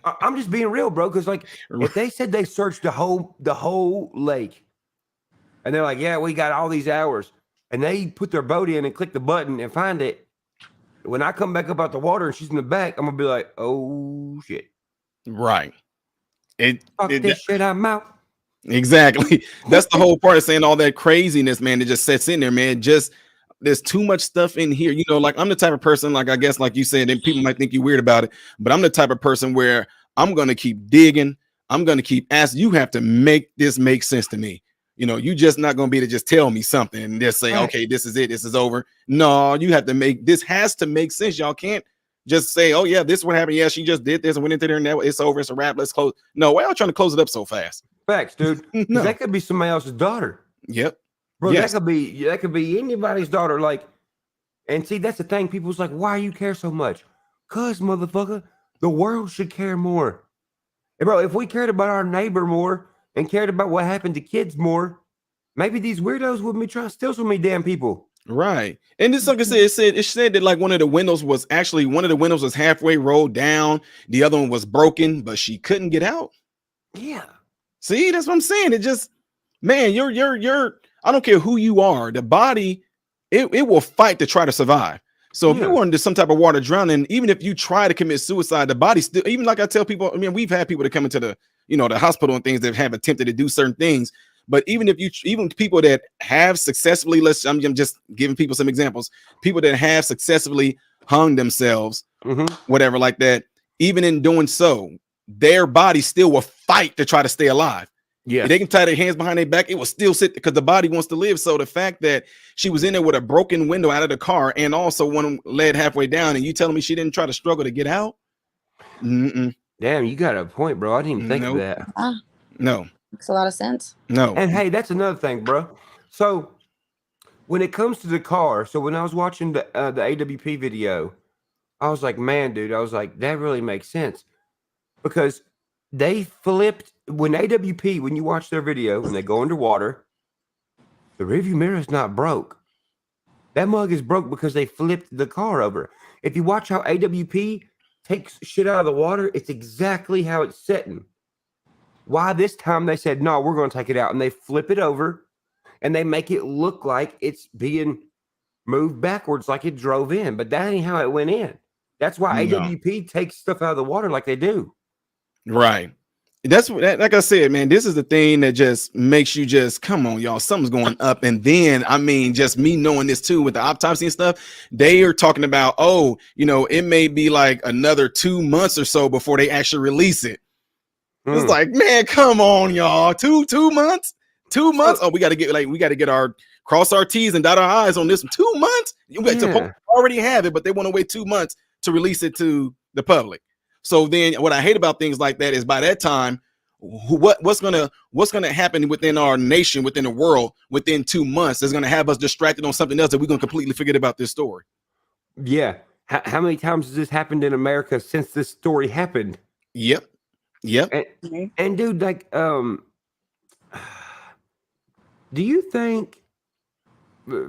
I'm just being real, bro, because like if they said they searched the whole lake and they're like, yeah, we got all these hours, and they put their boat in and click the button and find it, when I come back up out the water and she's in the back, I'm gonna be like, oh shit. Right. Fuck this shit, I'm out. Exactly. That's the whole part of saying all that craziness, man. It just sets in there, man. Just there's too much stuff in here. You know, like I'm the type of person, like I guess, like you said, and people might think you're weird about it, but I'm the type of person where I'm gonna keep digging. I'm gonna keep asking. You have to make this make sense to me. You know, you just not gonna be able to just tell me something and just say, okay, this is it, this is over. No, you have to make this has to make sense. Y'all can't just say, oh yeah, this is what happened. Yeah, she just did this and went into there and now it's over. It's a wrap. Let's close. No, why y'all trying to close it up so fast? Facts, dude. No. That could be somebody else's daughter. Yep. Bro, yes. that could be anybody's daughter. Like, and see, that's the thing. People's like, why you care so much? Cause motherfucker, the world should care more. And bro, if we cared about our neighbor more and cared about what happened to kids more, maybe these weirdos wouldn't be trying to steal so many damn people. Right. And this, like I said, it said that like one of the windows was halfway rolled down. The other one was broken, but she couldn't get out. Yeah. See, that's what I'm saying. It just, man, you're I don't care who you are, the body, it will fight to try to survive. So if you were into some type of water drowning, even if you try to commit suicide, the body still, even like I tell people, I mean, we've had people that come into the, the hospital and things that have attempted to do certain things. But even people that have successfully, I'm just giving people some examples, people that have successfully hung themselves, whatever like that, even in doing so, their body still will fight to try to stay alive. Yeah, they can tie their hands behind their back. It will still sit because the body wants to live. So the fact that she was in there with a broken window out of the car and also one led halfway down, and you telling me she didn't try to struggle to get out? Damn, you got a point, bro. I didn't even think of that. No, makes a lot of sense. No, and hey, that's another thing, bro. So when it comes to the car, so when I was watching the AWP video, I was like, man, dude, I was like, that really makes sense because they flipped. When AWP, when you watch their video and they go underwater, the rearview mirror is not broke. That mug is broke because they flipped the car over. If you watch how AWP takes shit out of the water, it's exactly how it's setting. Why this time they said, no, we're going to take it out, and they flip it over and they make it look like it's being moved backwards like it drove in, but that ain't how it went in. That's why AWP takes stuff out of the water like they do. Right. That's what, like I said, man, this is the thing that just makes you just, come on, y'all, something's going up. And then, I mean, just me knowing this too with the autopsy and stuff, they are talking about, oh, it may be like another 2 months or so before they actually release it. It's like, man, come on, y'all, two months. 2 months. Oh, we got to get our cross our T's and dot our I's on this. 2 months. You already have it, but they want to wait 2 months to release it to the public. So then, what I hate about things like that is by that time, what's gonna happen within our nation, within the world, within 2 months is gonna have us distracted on something else that we're gonna completely forget about this story. Yeah. How many times has this happened in America since this story happened? Yep. And dude, like, do you think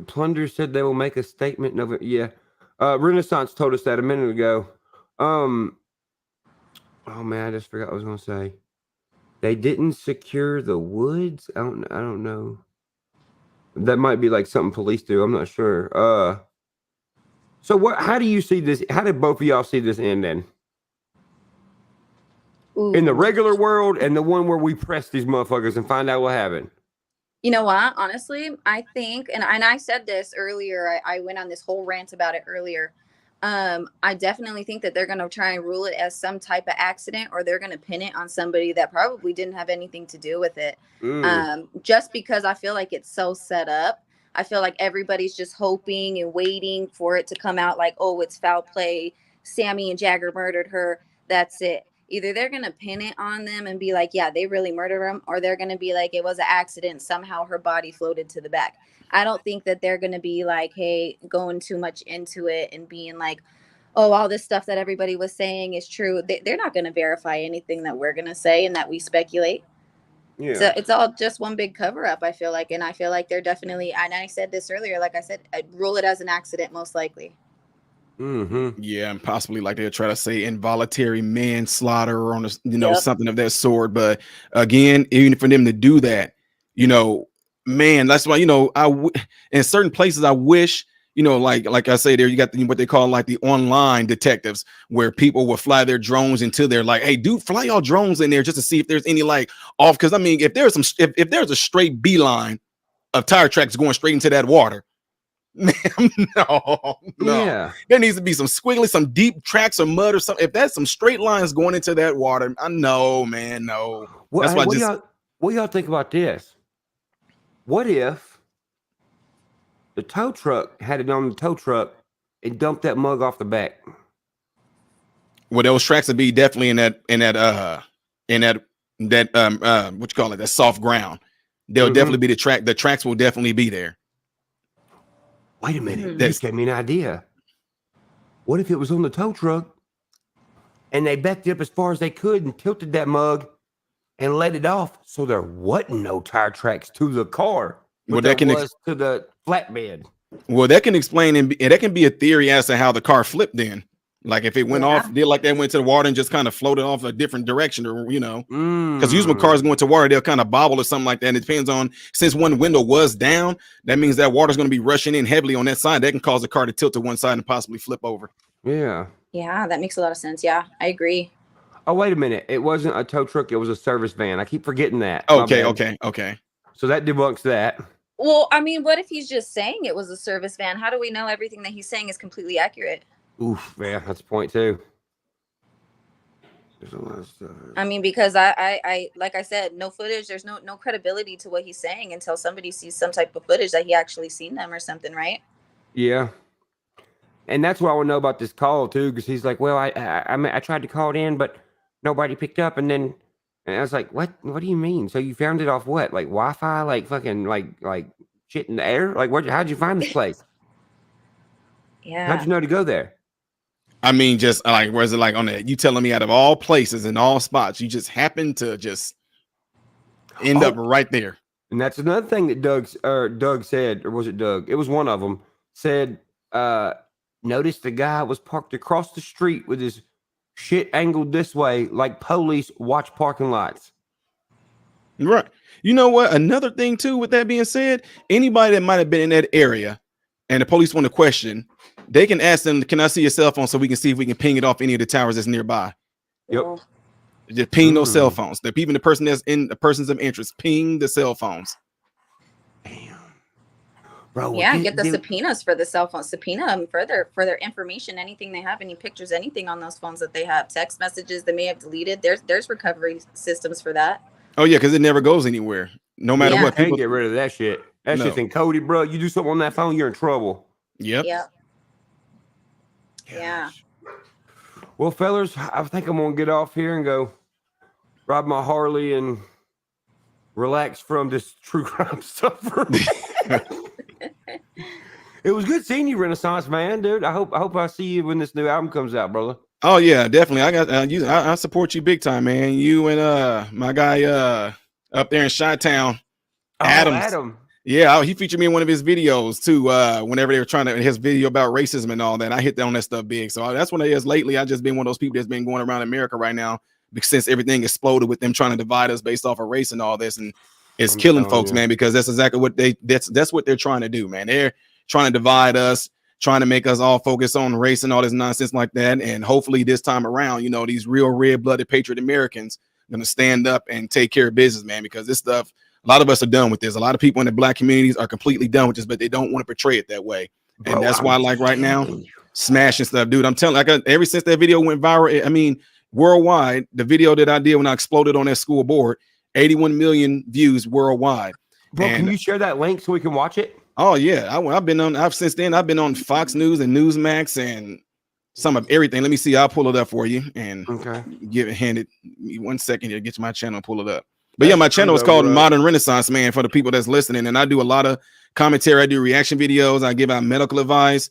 Plunder said they will make a statement? No, yeah. Renaissance told us that a minute ago. Oh man, I just forgot what I was gonna say. They didn't secure the woods. I don't know. That might be like something police do. I'm not sure. So what? How do you see this? How did both of y'all see this end then? Ooh. In the regular world and the one where we press these motherfuckers and find out what happened. You know what? Honestly, I think, and I said this earlier. I went on this whole rant about it earlier. I definitely think that they're going to try and rule it as some type of accident, or they're going to pin it on somebody that probably didn't have anything to do with it. Just because I feel like it's so set up. I feel like everybody's just hoping and waiting for it to come out like, oh, it's foul play. Sammy and Jagger murdered her. That's it. Either they're going to pin it on them and be like, yeah, they really murdered him, or they're going to be like, it was an accident. Somehow her body floated to the back. I don't think that they're going to be like, hey, going too much into it and being like, oh, all this stuff that everybody was saying is true. They're not going to verify anything that we're going to say and that we speculate. Yeah. So it's all just one big cover up, I feel like. And I feel like they're definitely, and I said this earlier, like I said, I'd rule it as an accident, most likely. Yeah, and possibly like they'll try to say involuntary manslaughter or on something of that sort. But again, even for them to do that, man, that's why in certain places I wish like I say there, you got what they call like the online detectives, where people will fly their drones into there, like, hey, dude, fly y'all drones in there just to see if there's any like off. Because I mean, if there's a straight beeline of tire tracks going straight into that water. No. Yeah. There needs to be some squiggly, some deep tracks of mud or something. If that's some straight lines going into that water, I know, man, no. Well, that's why what y'all think about this? What if the tow truck had it on the tow truck and dumped that mug off the back? Well, those tracks would be definitely in that what you call it, that soft ground. They'll definitely be the tracks will definitely be there. Wait a minute. This gave me an idea. What if it was on the tow truck and they backed it up as far as they could and tilted that mug and let it off so there wasn't no tire tracks to the car, but there was to the flatbed? Well, that can explain, and that can be a theory as to how the car flipped then. Like if it went off, did like that, went to the water and just kind of floated off a different direction, or because usually when cars go into water, they'll kind of bobble or something like that. And it depends on, since one window was down, that means that water's going to be rushing in heavily on that side. That can cause the car to tilt to one side and possibly flip over. Yeah. Yeah, that makes a lot of sense. Yeah, I agree. Oh, wait a minute. It wasn't a tow truck. It was a service van. I keep forgetting that. Okay. So that debunks that. Well, I mean, what if he's just saying it was a service van? How do we know everything that he's saying is completely accurate? Oof, yeah, that's a point too. There's a lot of stuff. I mean, because I like I said, no footage. There's no credibility to what he's saying until somebody sees some type of footage that he actually seen them or something, right? Yeah. And that's what I want to know about this call too, because he's like, well, I tried to call it in, but nobody picked up, and I was like, what do you mean? So you found it off what? Like Wi-Fi? Like fucking like shit in the air? Like how'd you find this place? Yeah. How'd you know to go there? I mean, just like, where's it like on that? You telling me out of all places and all spots, you just happen to just end up right there. And that's another thing that Doug said, or was it Doug? It was one of them. Said, noticed the guy was parked across the street with his shit angled this way, like police watch parking lots. Right. You know what? Another thing too, with that being said, anybody that might have been in that area and the police want to question, they can ask them, can I see your cell phone so we can see if we can ping it off any of the towers that's nearby? Yep. Just ping those cell phones. Even the person that's in the persons of interest, ping the cell phones. Damn. Bro, yeah, get the subpoenas for the cell phone. Subpoena them for their information, anything they have, any pictures, anything on those phones that they have, text messages they may have deleted. There's recovery systems for that. Oh yeah, because it never goes anywhere. No matter what, can't people get rid of that shit. That No. shit's encoded, bro. You do something on that phone, you're in trouble. Yep. Yeah. Well, fellas, I think I'm gonna get off here and go ride my Harley and relax from this true crime stuff. It was good seeing you, Renaissance man, dude. I hope I see you when this new album comes out, brother. Oh yeah, definitely. I got you. I support you big time, man. You and my guy up there in Chi-Town, Adam. Yeah, he featured me in one of his videos too. Whenever they were trying to his video about racism and all that, I hit on that stuff big. So that's what it is lately. I just been one of those people that's been going around America right now because since everything exploded with them trying to divide us based off of race and all this, and it's killing folks, man. Because that's exactly what that's what they're trying to do, man. They're trying to divide us, trying to make us all focus on race and all this nonsense like that. And hopefully this time around, these real red-blooded patriot Americans are gonna stand up and take care of business, man. Because this stuff. A lot of us are done with this. A lot of people in the black communities are completely done with this, but they don't want to portray it that way. And that's why, like right now, smashing stuff, dude. I'm telling ever since that video went viral, I mean, worldwide, the video that I did when I exploded on that school board, 81 million views worldwide. Bro, can you share that link so we can watch it? Oh yeah, since then I've been on Fox News and Newsmax and some of everything. Let me see. I'll pull it up for you and hand it me 1 second here. Get to my channel and pull it up. But yeah, my channel is called Modern Renaissance-Man for the people that's listening. And I do a lot of commentary. I do reaction videos. I give out medical advice,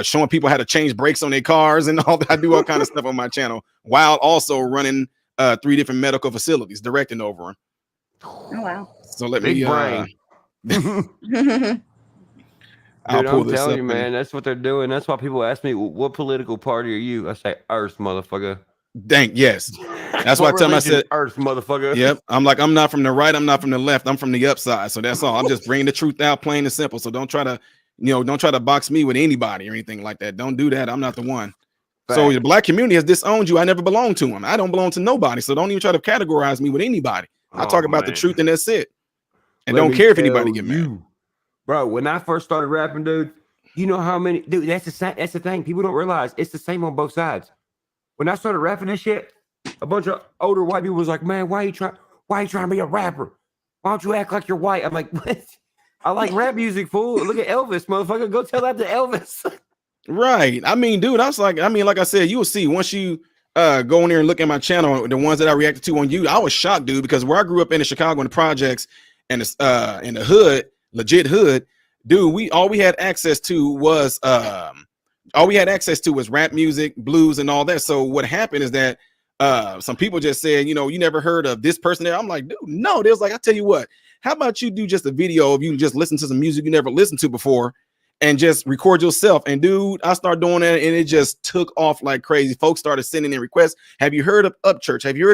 showing people how to change brakes on their cars and all that. I do all kind of stuff on my channel while also running 3 different medical facilities, directing over them. Oh, wow. So let Big me brain. Mm-hmm. Dude, I'm telling you, man, that's what they're doing. That's why people ask me, what political party are you? I say, Earth, motherfucker. Dang, yes. That's why I tell them, I said, Earth, motherfucker. Yep. I'm like, I'm not from the right, I'm not from the left, I'm from the upside. So that's all. I'm just bringing the truth out, plain and simple. So don't try to box me with anybody or anything like that. Don't do that. I'm not the one. So the black community has disowned you. I never belonged to them. I don't belong to nobody. So don't even try to categorize me with anybody. I talk about the truth and that's it. And don't care if anybody get mad. Bro, when I first started rapping, dude, you know how many, dude, that's the thing. People don't realize it's the same on both sides. When I started rapping this shit, a bunch of older white people was like, man, why are you trying to be a rapper? Why don't you act like you're white? I'm like, what? I like rap music, fool. Look at Elvis, motherfucker. Go tell that to Elvis. Right. I mean, dude, like I said, you will see once you go in there and look at my channel, the ones that I reacted to on you, I was shocked, dude, because where I grew up in Chicago in the projects and in the hood, legit hood, dude, all we had access to was rap music, blues, and all that. So what happened is that some people just said, you never heard of this person there. I'm like, dude, no. They was like, I tell you what, how about you do just a video of you just listen to some music you never listened to before and just record yourself. And dude, I started doing that and it just took off like crazy. Folks started sending in requests. Have you heard of Upchurch? Have you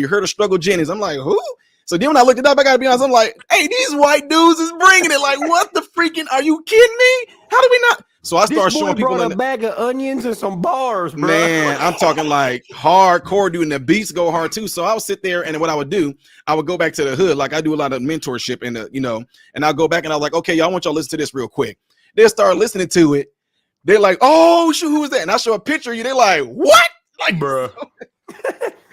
heard of Struggle Jennings? I'm like, who? So then when I looked it up, I gotta be honest, I'm like, hey, these white dudes is bringing it. Like, what the freaking, are you kidding me? How do we not? So I started showing people a bag of onions and some bars, bro. Man, I'm talking like hardcore, dude, and the beats go hard too. So I would sit there and what I would do, I would go back to the hood. Like I do a lot of mentorship and and I'll go back and I was like, okay, y'all, I want y'all to listen to this real quick. They'll start listening to it. They're like, oh, shoot, who is that? And I show a picture of you. They're like, what? Like, bro.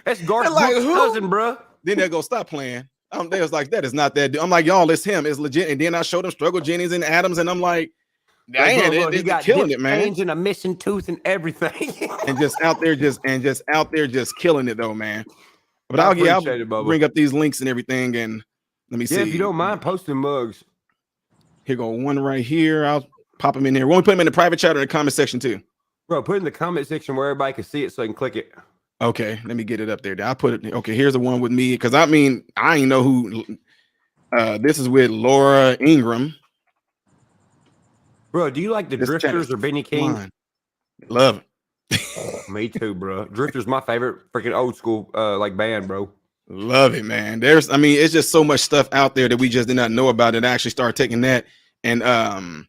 That's Garth like, cousin, bro. Then they'll go, stop playing. They was like, that is not that dude. I'm like, y'all, it's him. It's legit. And then I showed them Struggle Jennings and Adams, and I'm like, dang, he got killing it, man. And a missing tooth and everything. and just out there killing it though, man. But I'll bring up these links and everything, and let me see. If you don't mind posting mugs. Here go one right here. I'll pop them in here. We'll put them in the private chat or in the comment section too. Bro, put it in the comment section where everybody can see it so I can click it. Okay, let me get it up there. I'll put it. Okay, here's the one with me because I mean I ain't know who. This is with Laura Ingram. Bro, do you like the Drifters or Benny King? Love it. Me too, bro. Drifters my favorite freaking old school like band, bro. Love it, man. It's just so much stuff out there that we just did not know about. And I actually started taking that and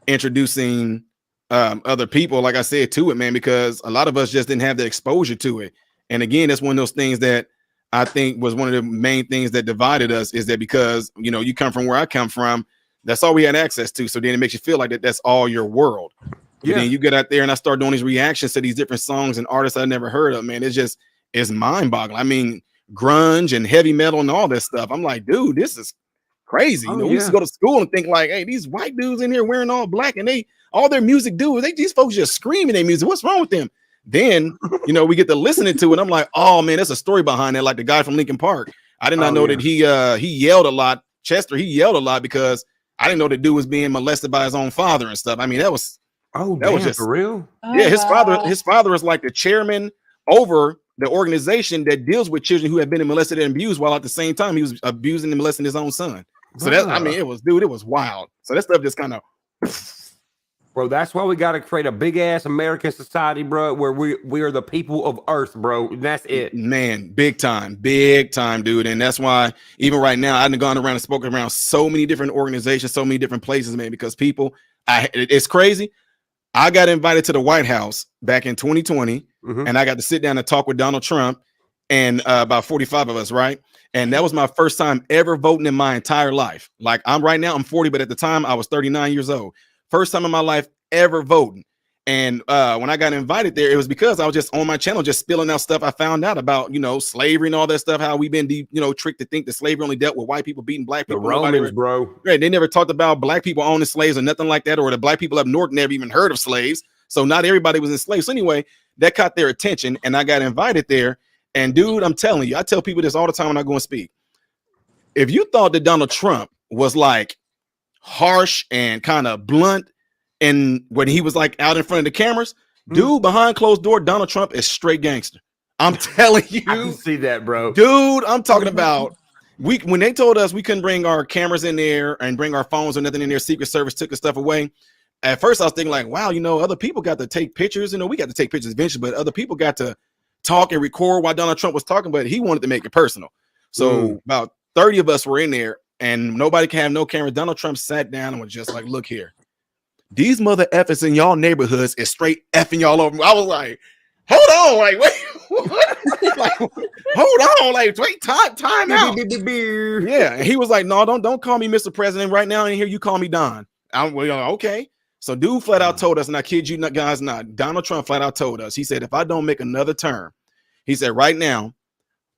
introducing other people, like I said, to it, man, because a lot of us just didn't have the exposure to it. And again, that's one of those things that I think was one of the main things that divided us, is that because you come from where I come from, that's all we had access to. So then it makes you feel like that's all your world. Yeah. Then you get out there and I start doing these reactions to these different songs and artists I never heard of, man. It's mind boggling. I mean, grunge and heavy metal and all this stuff. I'm like, dude, this is crazy. You know, we used to go to school and think like, hey, these white dudes in here wearing all black and all their music these folks just screaming their music. What's wrong with them? Then, you know, we get to listening to it. I'm like, oh man, there's a story behind that. Like the guy from Lincoln Park. I did not know that he yelled a lot. Chester, he yelled a lot because I didn't know the dude was being molested by his own father and stuff. I mean, that was just for real. Yeah, his father is like the chairman over the organization that deals with children who have been molested and abused, while at the same time he was abusing and molesting his own son. So that, I mean, it was wild. So that stuff just kind of, bro. That's why we got to create a big ass American society, bro, where we are the people of Earth, bro. And that's it, man. Big time, dude. And that's why even right now I've gone around and spoken around so many different organizations, so many different places, man. Because it's crazy. I got invited to the White House back in 2020, and I got to sit down and talk with Donald Trump and about 45 of us, right? And that was my first time ever voting in my entire life. Like I'm 40, but at the time I was 39 years old. First time in my life ever voting. And when I got invited there, it was because I was just on my channel, just spilling out stuff I found out about, you know, slavery and all that stuff, how we've been, tricked to think that slavery only dealt with white people beating black people. The Romans, bro. Right. They never talked about black people owning slaves or nothing like that, or the black people up north never even heard of slaves. So not everybody was enslaved. So anyway, that caught their attention and I got invited there. And dude, I'm telling you, I tell people this all the time when I go and speak. If you thought that Donald Trump was like harsh and kind of blunt, and when he was like out in front of the cameras, dude, behind closed door, Donald Trump is straight gangster. I'm telling you. I can see that, bro. Dude, I'm talking about when they told us we couldn't bring our cameras in there and bring our phones or nothing in there, Secret Service took the stuff away. At first I was thinking like, wow, other people got to take pictures. We got to take pictures eventually, but other people got to talk and record while Donald Trump was talking, but he wanted to make it personal. So about 30 of us were in there and nobody can have no camera. Donald Trump sat down and was just like, look here. These mother effers in y'all neighborhoods is straight effing y'all over. I was like, hold on, like, wait, what? Like, hold on, like, wait, time out. Yeah, and he was like, no, don't call me Mr. President right now. In here, you call me Don. I'm well, okay. So dude flat out told us, and I kid you not, guys, not Donald Trump flat out told us. He said, if I don't make another term, he said, right now,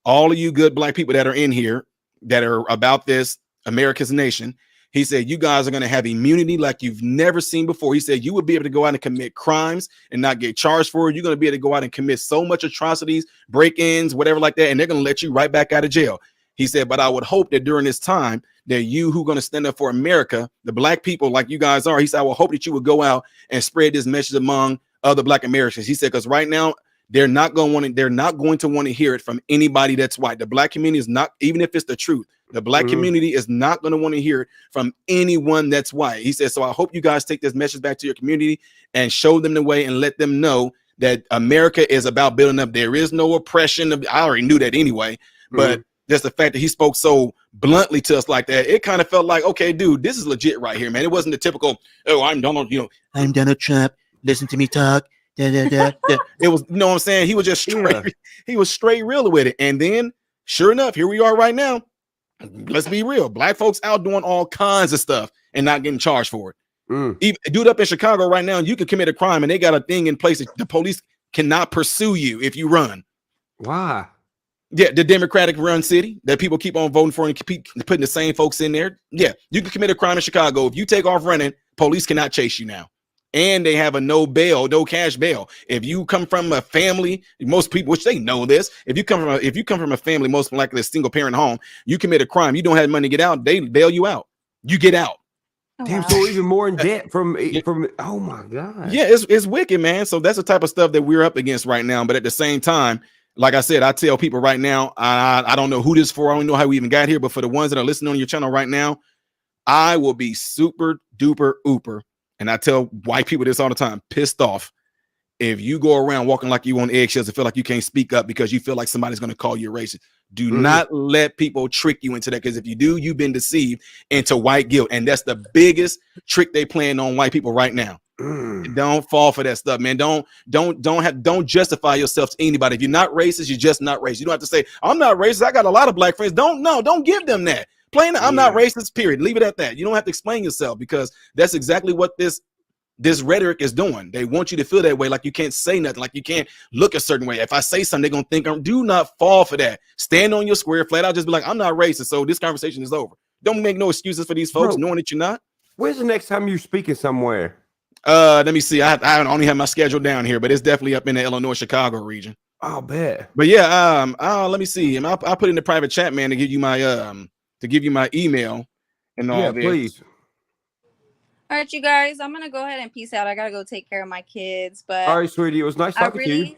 all of you good black people that are in here that are about this America's nation. He said, you guys are going to have immunity like you've never seen before. He said, you will be able to go out and commit crimes and not get charged for it. You're going to be able to go out and commit so much atrocities, break-ins, whatever like that, and they're going to let you right back out of jail. He said, but I would hope that during this time that you who are going to stand up for America, the black people like you guys are, he said, I will hope that you would go out and spread this message among other black Americans. He said, because right now, they're not going to want to hear it from anybody that's white. The black community is not, even if it's the truth, the black community is not going to want to hear it from anyone that's white. He says, so I hope you guys take this message back to your community and show them the way and let them know that America is about building up. There is no oppression. I already knew that anyway, but just the fact that he spoke so bluntly to us like that, it kind of felt like, okay, dude, this is legit right here, man. It wasn't the typical, oh, I'm Donald Trump. Listen to me talk. It was, you know what I'm saying? He was just straight, he was straight real with it. And then sure enough, here we are right now. Let's be real. Black folks out doing all kinds of stuff and not getting charged for it. Even, dude, up in Chicago right now, you can commit a crime and they got a thing in place that the police cannot pursue you if you run. Why? Yeah, the Democratic run city that people keep on voting for and keep putting the same folks in there. Yeah, you can commit a crime in Chicago. If you take off running, police cannot chase you now. And they have a no cash bail. If you come from a family, most people, which they know this, if you come from a family, most likely a single parent home, you commit a crime, you don't have money to get out, they bail you out. You get out. Damn, so even more in debt from oh my god. Yeah, it's wicked, man. So that's the type of stuff that we're up against right now. But at the same time, like I said, I tell people right now, I don't know who this is for. I don't know how we even got here, but for the ones that are listening on your channel right now, I will be super duper ooper. And I tell white people this all the time, pissed off if you go around walking like you on eggshells and feel like you can't speak up because you feel like somebody's going to call you a racist. Do not let people trick you into that, because if you do, you've been deceived into white guilt. And that's the biggest trick they playing on white people right now. Don't fall for that stuff, man. Don't justify yourself to anybody. If you're not racist, you're just not racist. You don't have to say, I'm not racist. I got a lot of black friends. Don't give them that. Plain, I'm not racist, period. Leave it at that. You don't have to explain yourself, because that's exactly what this rhetoric is doing. They want you to feel that way, like you can't say nothing, like you can't look a certain way. If I say something, they're going to think, do not fall for that. Stand on your square, flat out, just be like, I'm not racist, so this conversation is over. don't make no excuses for these folks, knowing that you're not. When's the next time you're speaking somewhere? Let me see. I only have my schedule down here, but it's definitely up in the Illinois, Chicago region. I'll bet. But yeah, let me see. I'll put in the private chat, man, to give you my email and all this. Please. All right, you guys, I'm gonna go ahead and peace out. I gotta go take care of my kids. But all right, sweetie, it was nice talking to you.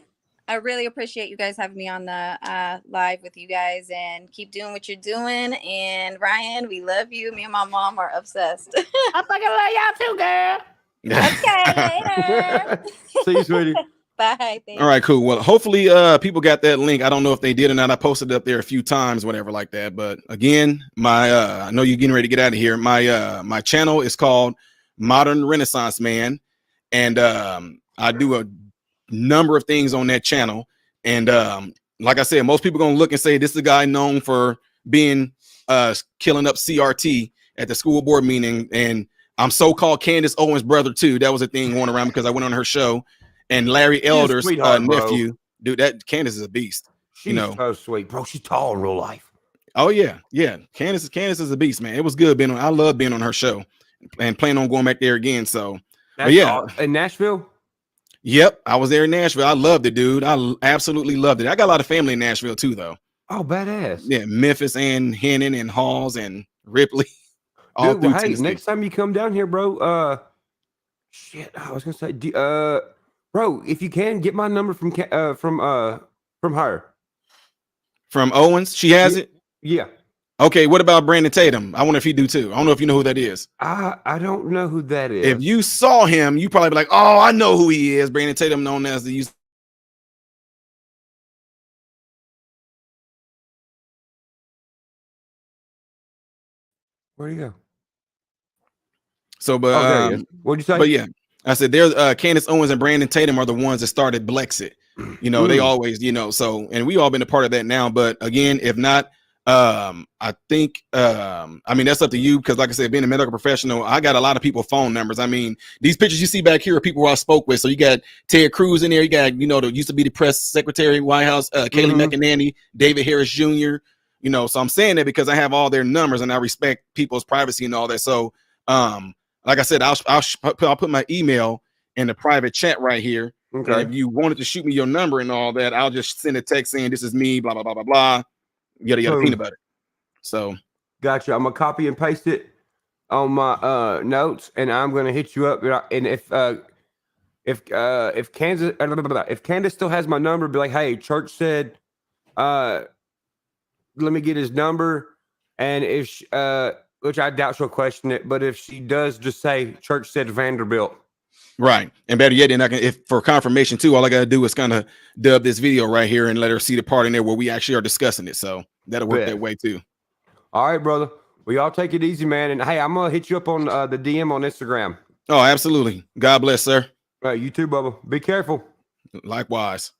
I really appreciate you guys having me on the live with you guys, and keep doing what you're doing. And Ryan, we love you. Me and my mom are obsessed. I fucking love y'all too, girl. Okay, later. See you, sweetie. Bye. Thanks. All right, cool. Well, hopefully people got that link. I don't know if they did or not. I posted it up there a few times, whatever like that. But again, I know you're getting ready to get out of here. My channel is called Modern Renaissance-Man, and I do a number of things on that channel. And like I said, most people gonna look and say this is a guy known for being killing up CRT at the school board meeting, and I'm so-called Candace Owens' brother too. That was a thing going around because I went on her show. And Larry Elder's nephew, dude, that Candace is a beast. She's so sweet, bro. She's tall in real life. Oh yeah. Candace is a beast, man. It was good being on. I love being on her show, and plan on going back there again. So, but yeah, in Nashville. Yep, I was there in Nashville. I loved it, dude. I absolutely loved it. I got a lot of family in Nashville too, though. Oh, badass. Yeah, Memphis and Hennon and Halls and Ripley. All dude, hey, next time you come down here, bro. Shit, I was gonna say, bro, if you can get my number from her. From Owens, she has it. Yeah. Okay. What about Brandon Tatum? I wonder if he do too. I don't know if you know who that is. I don't know who that is. If you saw him, you probably be like, "Oh, I know who he is." Brandon Tatum, known as the Where'd he go? So, but what'd you say? But yeah, I said there's Candace Owens and Brandon Tatum are the ones that started Blexit. You know, they always, you know, so, and we all been a part of that now. But again, if not, I think, I mean, that's up to you. Cause like I said, being a medical professional, I got a lot of people phone numbers. I mean, these pictures you see back here are people who I spoke with. So you got Ted Cruz in there. You got, you know, the used to be the press secretary, White House, Kayleigh McEnany, David Harris Jr., you know, so I'm saying that because I have all their numbers and I respect people's privacy and all that. So, like I said, I'll put my email in the private chat right here. Okay. And if you wanted to shoot me your number and all that, I'll just send a text saying this is me, blah, blah, blah, blah, blah, yada, yada, peanut butter. So. Gotcha. I'm going to copy and paste it on my notes, and I'm going to hit you up. And if Candace still has my number, be like, hey, church said, let me get his number. And if she, which I doubt she'll question it, but if she does, just say church said Vanderbilt. Right. And better yet, then I can, if for confirmation too, all I got to do is kind of dub this video right here and let her see the part in there where we actually are discussing it. So that'll work that way too. All right, brother. Well, y'all take it easy, man. And hey, I'm going to hit you up on the DM on Instagram. Oh, absolutely. God bless, sir. All right. You too, Bubba. Be careful. Likewise.